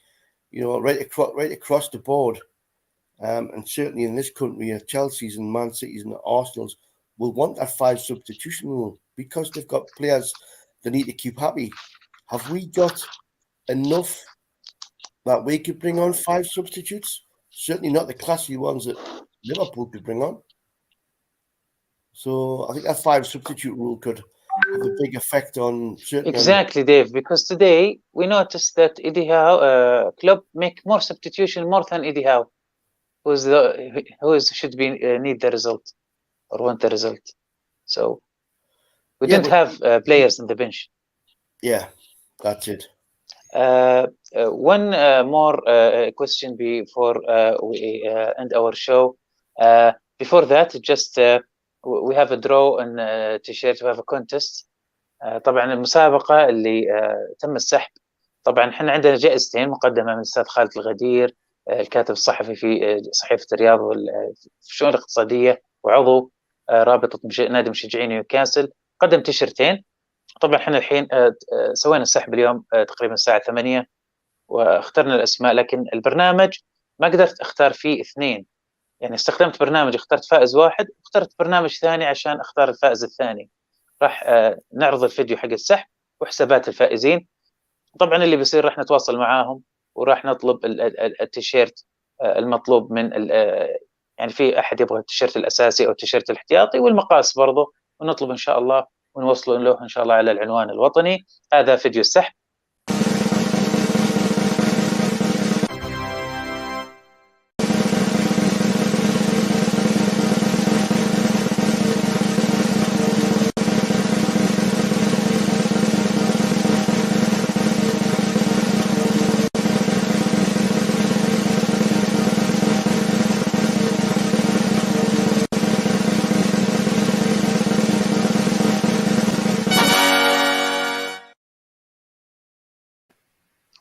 right across the board. And certainly in this country, Chelsea's and Man City's and the Arsenal's will want that 5 substitution rule because they've got players they need to keep happy. Have we got enough that we could bring on 5 substitutes? Certainly not the classy ones that Liverpool could bring on. So I think that 5 substitute rule could have a big effect on certainly. Exactly, Dave. Because today we noticed that Eddie Howe club make more substitution more than Eddie Howe, who should be need the result or want the result. So we didn't have players in the bench. Yeah, that's it. One more question before we end our show. Before that, just we have a draw and t-shirt. We have a contest. طبعا المسابقة اللي تم السحب. طبعا احنا عندنا جائزتين مقدمة من الأستاذ خالد الغدير، الكاتب الصحفي في صحيفة الرياض والشؤون الاقتصادية وعضو رابطة نادي مشجعين نيوكاسل. قدم تيشرتين. طبعا احنا الحين سوينا السحب اليوم تقريبا الساعة 8 واخترنا الأسماء، لكن البرنامج ما قدرت اختار فيه 2. يعني استخدمت برنامج اخترت فائز واحد، واخترت برنامج ثاني عشان اختار الفائز الثاني. راح نعرض الفيديو حق السحب وحسابات الفائزين. طبعا اللي بيصير راح نتواصل معاهم وراح نطلب التيشيرت المطلوب من يعني في احد يبغى التيشيرت الاساسي او التيشيرت الاحتياطي والمقاس برضه، ونطلب ان شاء الله ونوصله له ان شاء الله على العنوان الوطني. هذا فيديو السحب.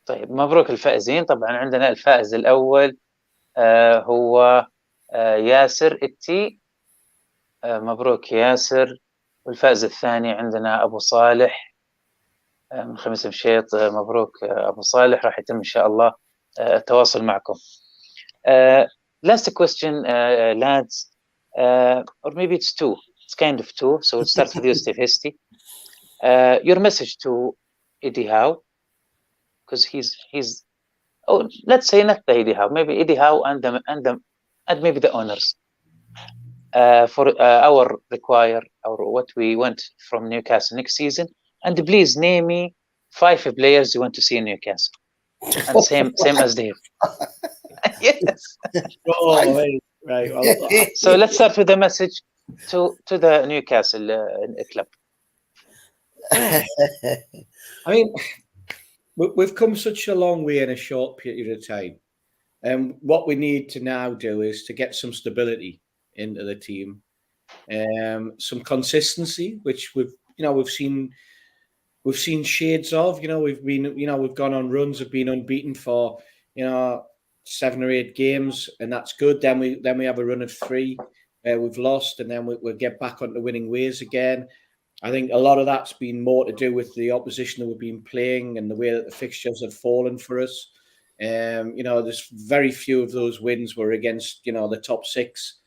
طيب مبروك الفائزين. طبعا عندنا الفائز الأول هو ياسر التي. مبروك ياسر. والفائز الثاني عندنا أبو صالح من خميس مشيط. مبروك أبو صالح. راح يتم إن شاء الله التواصل معكم. Last question, lads, or maybe it's 2. It's kind of 2. So we'll start with you, Steve Hesty. Your message to Eddie Howe, because he's let's say not the Eddie Howe, maybe Eddie Howe and maybe the owners for our require or what we want from Newcastle next season. And please name me 5 players you want to see in Newcastle. And same as Dave. Yes. Oh, right. So let's start with the message to the Newcastle club. I mean, we've come such a long way in a short period of time, and what we need to now do is to get some stability into the team, some consistency, which we've seen shades of. We've gone on runs, have been unbeaten for 7 or 8 games, and that's good. Then we have a run of 3 we've lost, and then we'll get back onto winning ways again. I think a lot of that's been more to do with the opposition that we've been playing and the way that the fixtures have fallen for us. There's very few of those wins were against the top 6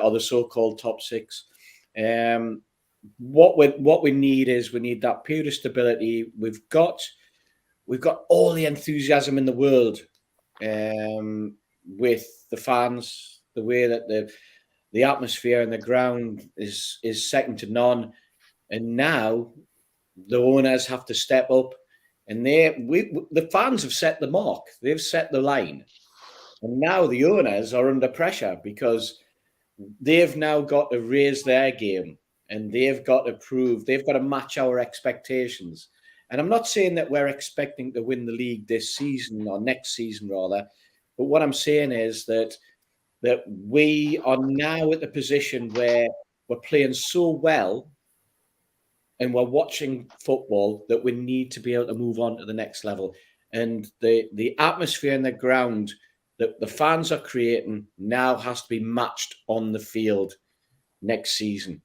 or the so-called top 6. What we need that period of stability. We've got all the enthusiasm in the world with the fans. The way that the atmosphere and the ground is second to none. And now the owners have to step up And the fans have set the mark. They've set the line. And now the owners are under pressure because they've now got to raise their game and they've got to match our expectations. And I'm not saying that we're expecting to win the league this season or next season rather, but what I'm saying is that we are now at the position where we're playing so well and we're watching football that we need to be able to move on to the next level. And the atmosphere in the ground that the fans are creating now has to be matched on the field next season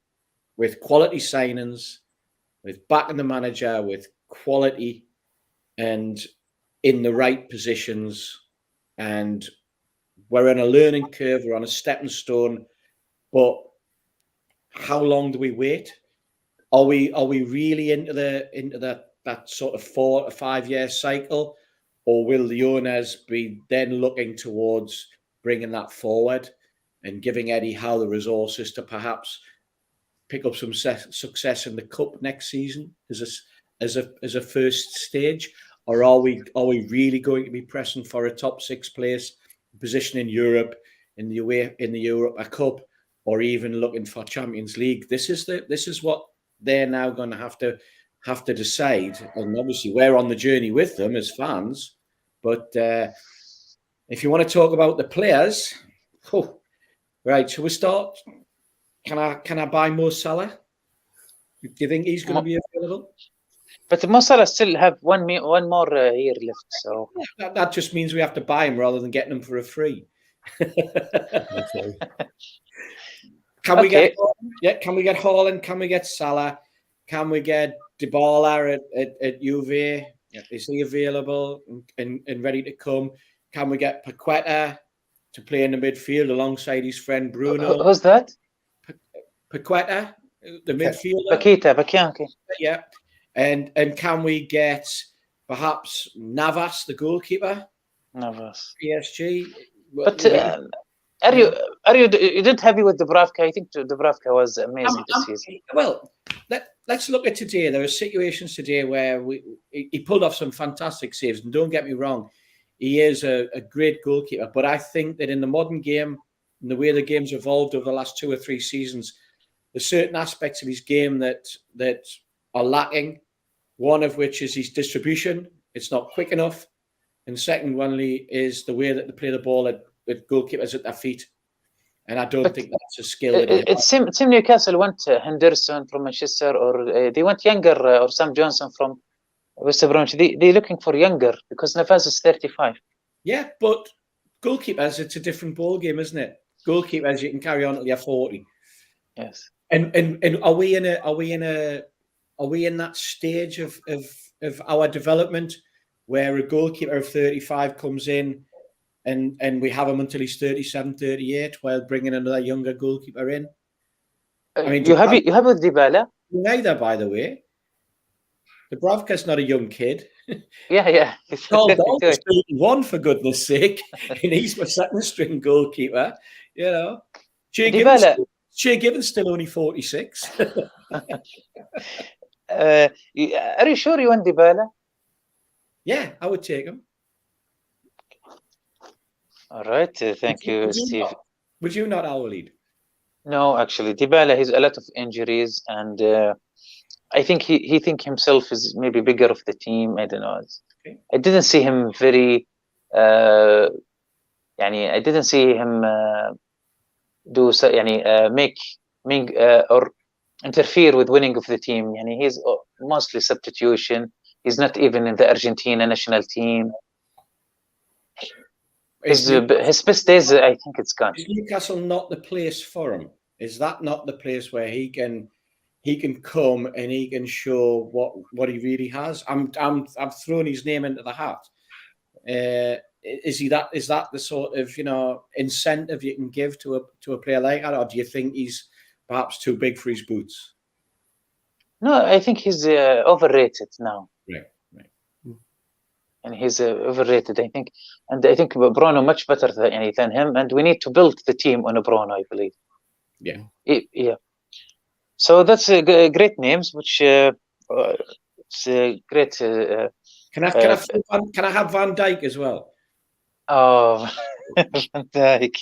with quality signings, with backing the manager, with quality and in the right positions. And we're on a learning curve, we're on a stepping stone, but how long do we wait? Are we really into that sort of 4 to 5 year cycle, or will the owners be then looking towards bringing that forward and giving Eddie Howe the resources to perhaps pick up some success in the cup next season as a first stage, or are we really going to be pressing for a top 6 place position in Europe in the Europa Cup, or even looking for Champions League? This is what they're now going to have to decide, and obviously we're on the journey with them as fans. But if you want to talk about the players, right? Shall we start? Can I buy Mo Salah? Do you think he's going to be available? But Mo Salah still have one more year left, so that just means we have to buy him rather than getting him for a free. Okay. Can we get Haaland? Can we get Salah? Can we get Dybala at Juve? Is he available and ready to come? Can we get Paqueta to play in the midfield alongside his friend Bruno? Who's that? Paqueta, the midfielder. Paqueta, okay. Yeah. And can we get perhaps Navas, the goalkeeper? Navas. PSG. But you didn't happy with Dubravka? I think Dubravka was amazing this season. Well, let's look at today. There are situations today where he pulled off some fantastic saves. And don't get me wrong, he is a great goalkeeper. But I think that in the modern game, and the way the game's evolved over the last 2 or 3 seasons, there's certain aspects of his game that are lacking. One of which is his distribution. It's not quick enough. And secondly is the way that they play the ball at goalkeepers at their feet. And I don't think that's a skill. It seems Newcastle went Henderson from Manchester, or they went younger, or Sam Johnson from West Bromwich. They're looking for younger because Navas is 35. Yeah, but goalkeepers, it's a different ball game, isn't it? Goalkeepers, you can carry on until you're 40. Yes. And are we in that stage of our development where a goalkeeper of 35 comes in and we have him until he's 37, 38 while bringing another younger goalkeeper in? I mean, you have with Dybala? Neither, by the way. Dubravka's not a young kid. Yeah. Carl Dalton's 31, for goodness sake, and he's my second string goalkeeper. You know, Shea Given's still only 46. Are you sure you want Dybala? Yeah, I would take him. All right, thank you, Steve. Would you not, Waleed? No, actually, Dybala has a lot of injuries, and I think he think himself is maybe bigger of the team. I don't know. Okay. I didn't see him very. I didn't see him do so. Make or interfere with winning of the team. He's mostly substitution. He's not even in the Argentina national team. His best days, I think it's gone. Is Newcastle not the place for him? Is that not the place where he can come and he can show what he really has? I've thrown his name into the hat. Is that the sort of incentive you can give to a player like that, or do you think he's perhaps too big for his boots? No, I think he's overrated now. Right. And he's overrated, I think. And I think Bruno much better than him. And we need to build the team on Bruno, I believe. Yeah. Yeah. So that's great names, which it's great Can I have Van Dijk as well? Oh, Van Dijk.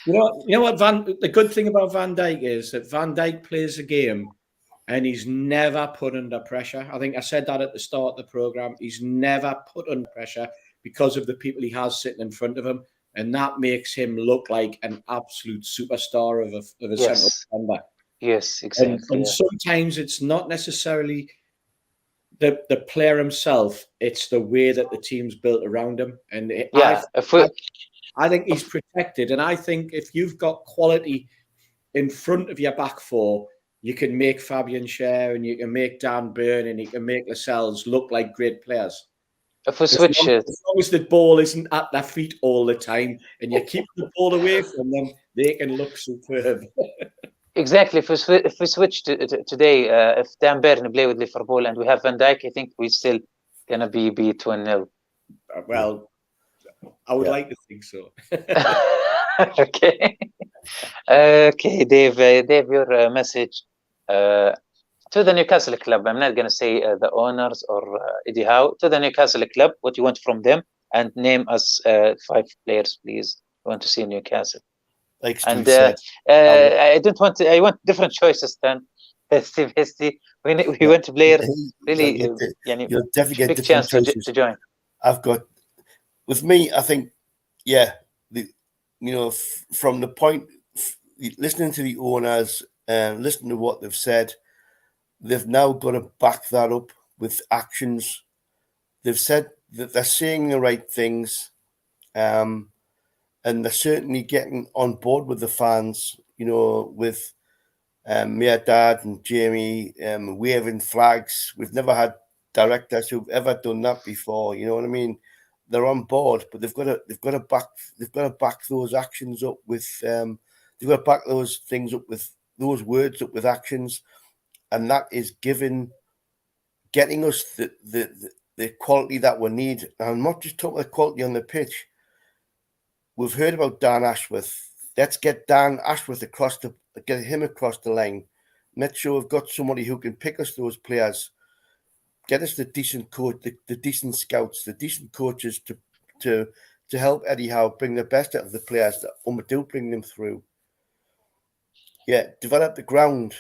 You know what the good thing about Van Dijk is that Van Dijk plays a game and he's never put under pressure. I think I said that at the start of the program. He's never put under pressure because of the people he has sitting in front of him, and that makes him look like an absolute superstar of a central defender. Yes, exactly. And sometimes it's not necessarily the player himself; it's the way that the team's built around him. And I think he's protected, and I think if you've got quality in front of your back four, you can make Fabian Schär and you can make Dan Burn and you can make Lascelles look like great players. If we switch it, as long as the ball isn't at their feet all the time and you keep the ball away from them, they can look superb. Exactly. If we switch to today, if Dan Burn play with Liverpool and we have Van Dijk, I think we still gonna be 2-0. Well, I would like to think so. Okay. Okay, Dave, your message to the Newcastle club. I'm not going to say the owners or Eddie Howe. To the Newcastle club, what you want from them, and name us 5 players, please. You want to see Newcastle. Like Steve said, I want different choices than Steve Hesty. We want players really. You'll definitely get big different chance choices. to join. I've got, with me, I think, from the point, listening to the owners and listening to what they've said, they've now got to back that up with actions. They've said that they're saying the right things, and they're certainly getting on board with the fans, with Dad and Jamie waving flags. We've never had directors who've ever done that before. You know what I mean? They're on board, but they've got to back those actions up with they've got to back those things up with those words up with actions, and that is getting us the quality that we need. And I'm not just talking about quality on the pitch. We've heard about Dan Ashworth. Let's get Dan Ashworth get him across the line. Make sure we've got somebody who can pick us those players. Get us the decent coach, the decent scouts, the decent coaches to help Eddie Howe bring the best out of the players that do bring them through. Yeah, develop the ground.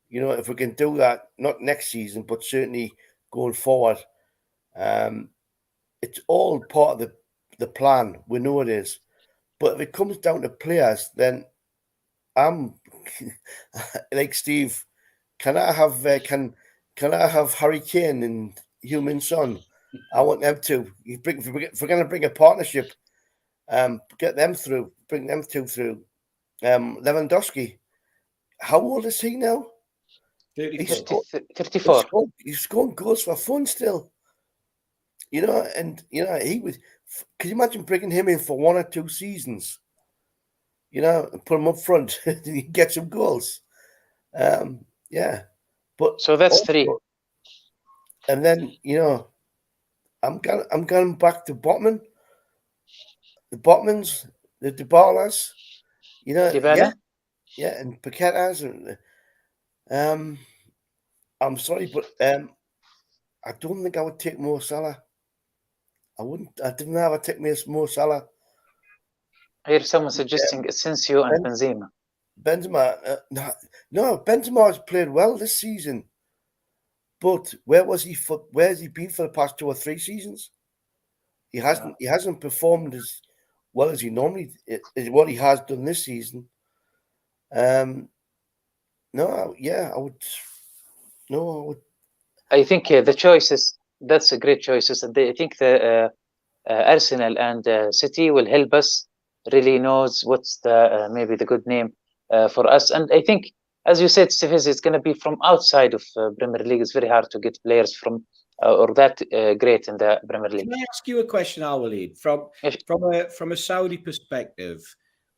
If we can do that, not next season, but certainly going forward, it's all part of the plan. We know it is. But if it comes down to players, then I'm like Steve. Can I have Harry Kane and Heung-min Son? I want them to. If we're going to bring a partnership, get them through. Bring them two through. Lewandowski. How old is he now? 34. He's scoring goals for fun still. He was. Can you imagine bringing him in for 1 or 2 seasons? And put him up front, get some goals. But so that's also, 3. And then I'm going back to Botman. The Botmans, the Dybalas, Dybala? Yeah, and Paquetas, and I'm sorry, but I don't think I would take Mo Salah. I didn't have a take Mo Salah. I hear someone suggesting Asensio and Benzema. Benzema, no, Benzema has played well this season, but where's he been for the past 2 or 3 seasons? He hasn't performed as well as he normally is what he has done this season. I would. I think the choices. That's a great choices, and I think the Arsenal and City will help us. Really knows what's the maybe the good name for us, and I think, as you said, Steve, it's going to be from outside of Premier League. It's very hard to get players from or that great in the Premier League. Can I ask you a question, Waleed? From a Saudi perspective,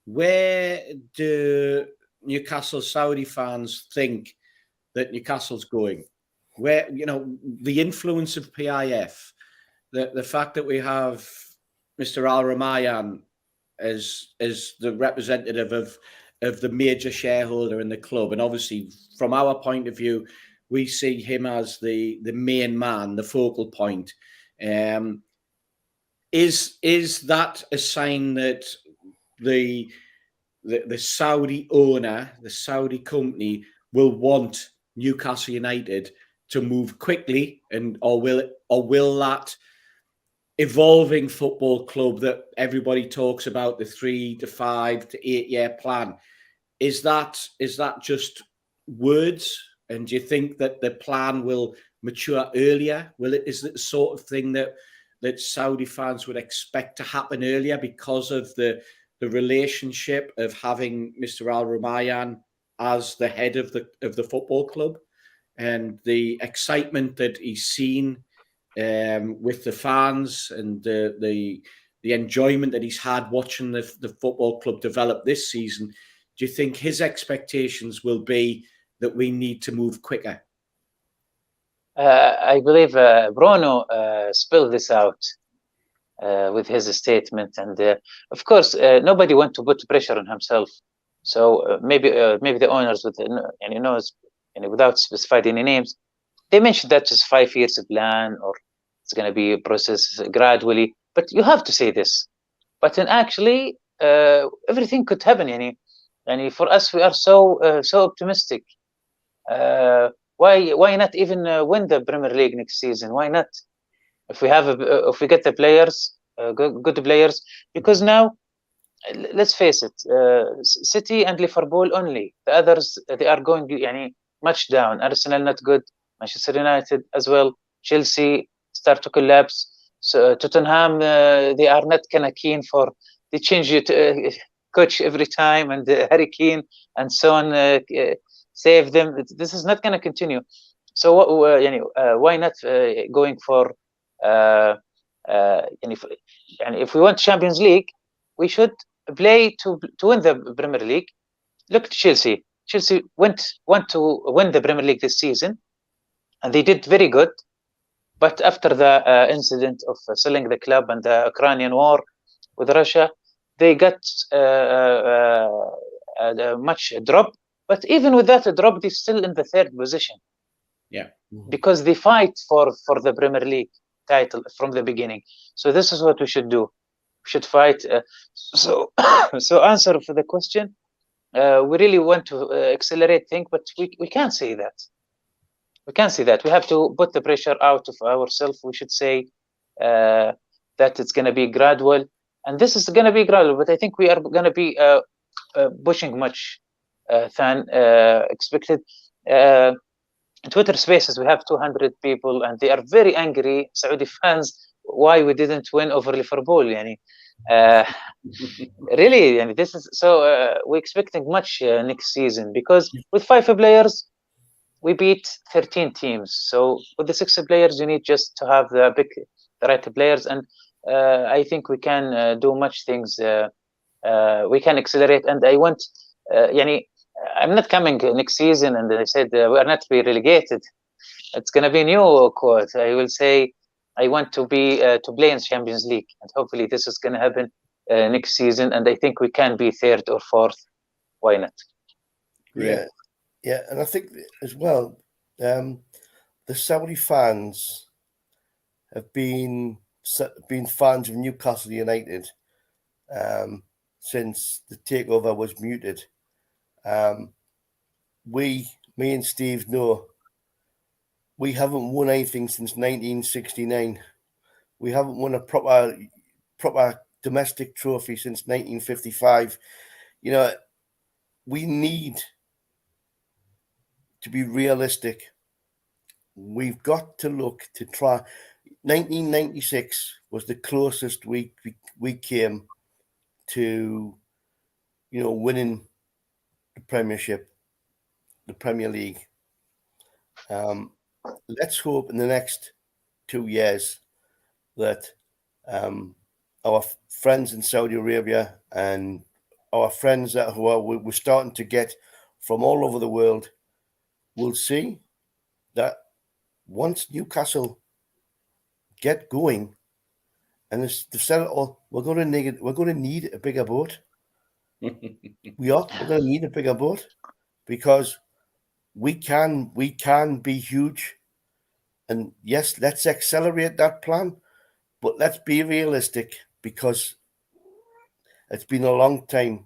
where do Newcastle Saudi fans think that Newcastle's going? Where the influence of PIF, the fact that we have Mr. Al Ramayan as the representative of the major shareholder in the club, and obviously from our point of view, we see him as the main man, the focal point. Is that a sign that the Saudi owner, the Saudi company, will want Newcastle United to move quickly, or will that evolving football club that everybody talks about, the 3 to 5 to 8 year plan, is that just words? And do you think that the plan will mature earlier? Is it the sort of thing that Saudi fans would expect to happen earlier because of the relationship of having Mr. Al Rumayyan as the head of the football club, and the excitement that he's seen with the fans, and the enjoyment that he's had watching the football club develop this season? Do you think his expectations will be that we need to move quicker? I believe Bruno spilled this out with his statement, and of course nobody wants to put pressure on himself. So maybe the owners without specifying any names, they mentioned that it's 5 years plan, or it's going to be a process gradually. But you have to say this. But then actually, everything could happen. Yani for us, we are so optimistic. Why not even win the Premier League next season? Why not? If we get the players, good players, because now, let's face it, City and Liverpool only. The others, they are going much down. Arsenal not good. Manchester United as well. Chelsea start to collapse. So Tottenham, they are not kind of keen for. They change coach every time, and Harry Kane and so on save them. This is not going to continue. So why not going for? If we want Champions League, we should play to win the Premier League. Look at Chelsea. Chelsea want to win the Premier League this season, and they did very good. But after the incident of selling the club and the Ukrainian war with Russia, they got much drop. But even with that drop, they're still in the 3rd position. Yeah, because they fight for the Premier League title from the beginning. So this is what we should do. We should fight. So answer for the question. We really want to accelerate things, but we can't say that. We can't say that. We have to put the pressure out of ourselves. We should say that it's going to be gradual, and this is going to be gradual. But I think we are going to be pushing much than expected. Twitter Spaces, we have 200 people, and they are very angry, Saudi fans, why we didn't win over Liverpool. Really, this is so. We're expecting much next season, because with 5 players, we beat 13 teams. So with the 6 players, you need just to have the right players, and I think we can do much things. We can accelerate, and I want, I'm not coming next season and I said we are not to be relegated. It's going to be a new quote. I will say I want to be to play in Champions League, and hopefully this is going to happen next season. And I think we can be 3rd or 4th. Why not? Yeah, and I think as well, the Saudi fans have been fans of Newcastle United since the takeover was muted. Me and Steve know we haven't won anything since 1969. We haven't won a proper domestic trophy since 1955. We need to be realistic. We've got to look to try. 1996 was the closest we came to, winning the Premiership, the Premier League. Let's hope in the next 2 years that our friends in Saudi Arabia and our friends we're starting to get from all over the world will see that once Newcastle get going, and they've said it all, we're going to need a bigger boat. We're going to need a bigger boat, because we can be huge. And yes, let's accelerate that plan, but let's be realistic, because it's been a long time,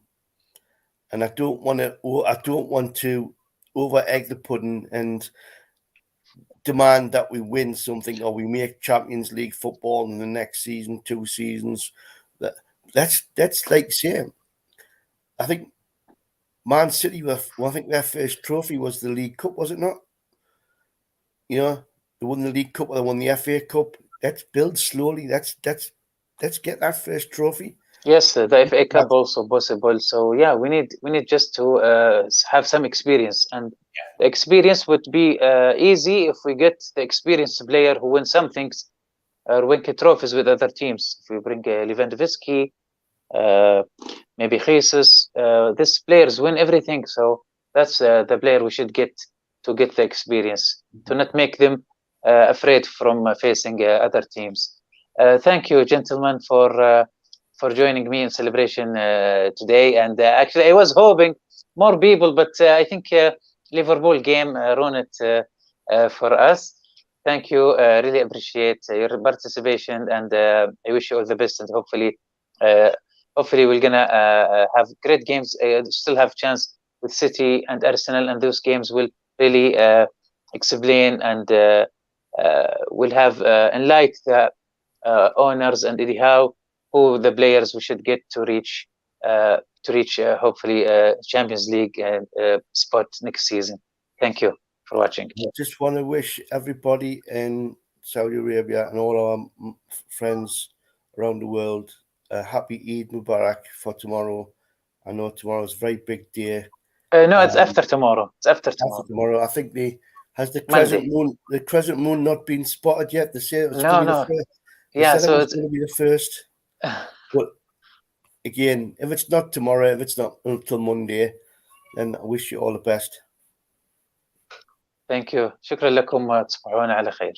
and I don't want to over egg the pudding and demand that we win something or we make Champions League football in the next season, 2 seasons. That's like saying, I think Man City I think their first trophy was the League Cup, was it not? You know, they won the League Cup, or they won the FA Cup. Let's build slowly. Let's get that first trophy. Yes, the FA Cup also possible. So yeah, we need just to have some experience, and the experience would be easy if we get the experienced player who win some things or win trophies with other teams. If we bring Lewandowski, maybe Jesus, these players win everything. So that's the player we should get to get the experience, to not make them afraid from facing other teams. Thank you, gentlemen, for joining me in celebration today. And actually, I was hoping more people, but I think Liverpool game ruined it for us. Thank you. Really appreciate your participation, and I wish you all the best. And hopefully we're gonna have great games. Still have chance with City and Arsenal, and those games will really explain and will have enlighten the owners and Eddie Howe who the players we should get to reach hopefully Champions League spot next season. Thank you for watching. I just want to wish everybody in Saudi Arabia and all our friends around the world a happy Eid Mubarak for tomorrow. I know tomorrow is a very big day. No, it's after tomorrow. It's after tomorrow. I think has the crescent moon not been spotted yet? They say it was going to be the first. Yeah, so it's going to be the first. But again, if it's not tomorrow, if it's not until Monday, then I wish you all the best. Thank you. شكرا لكم وتصبحون على خير.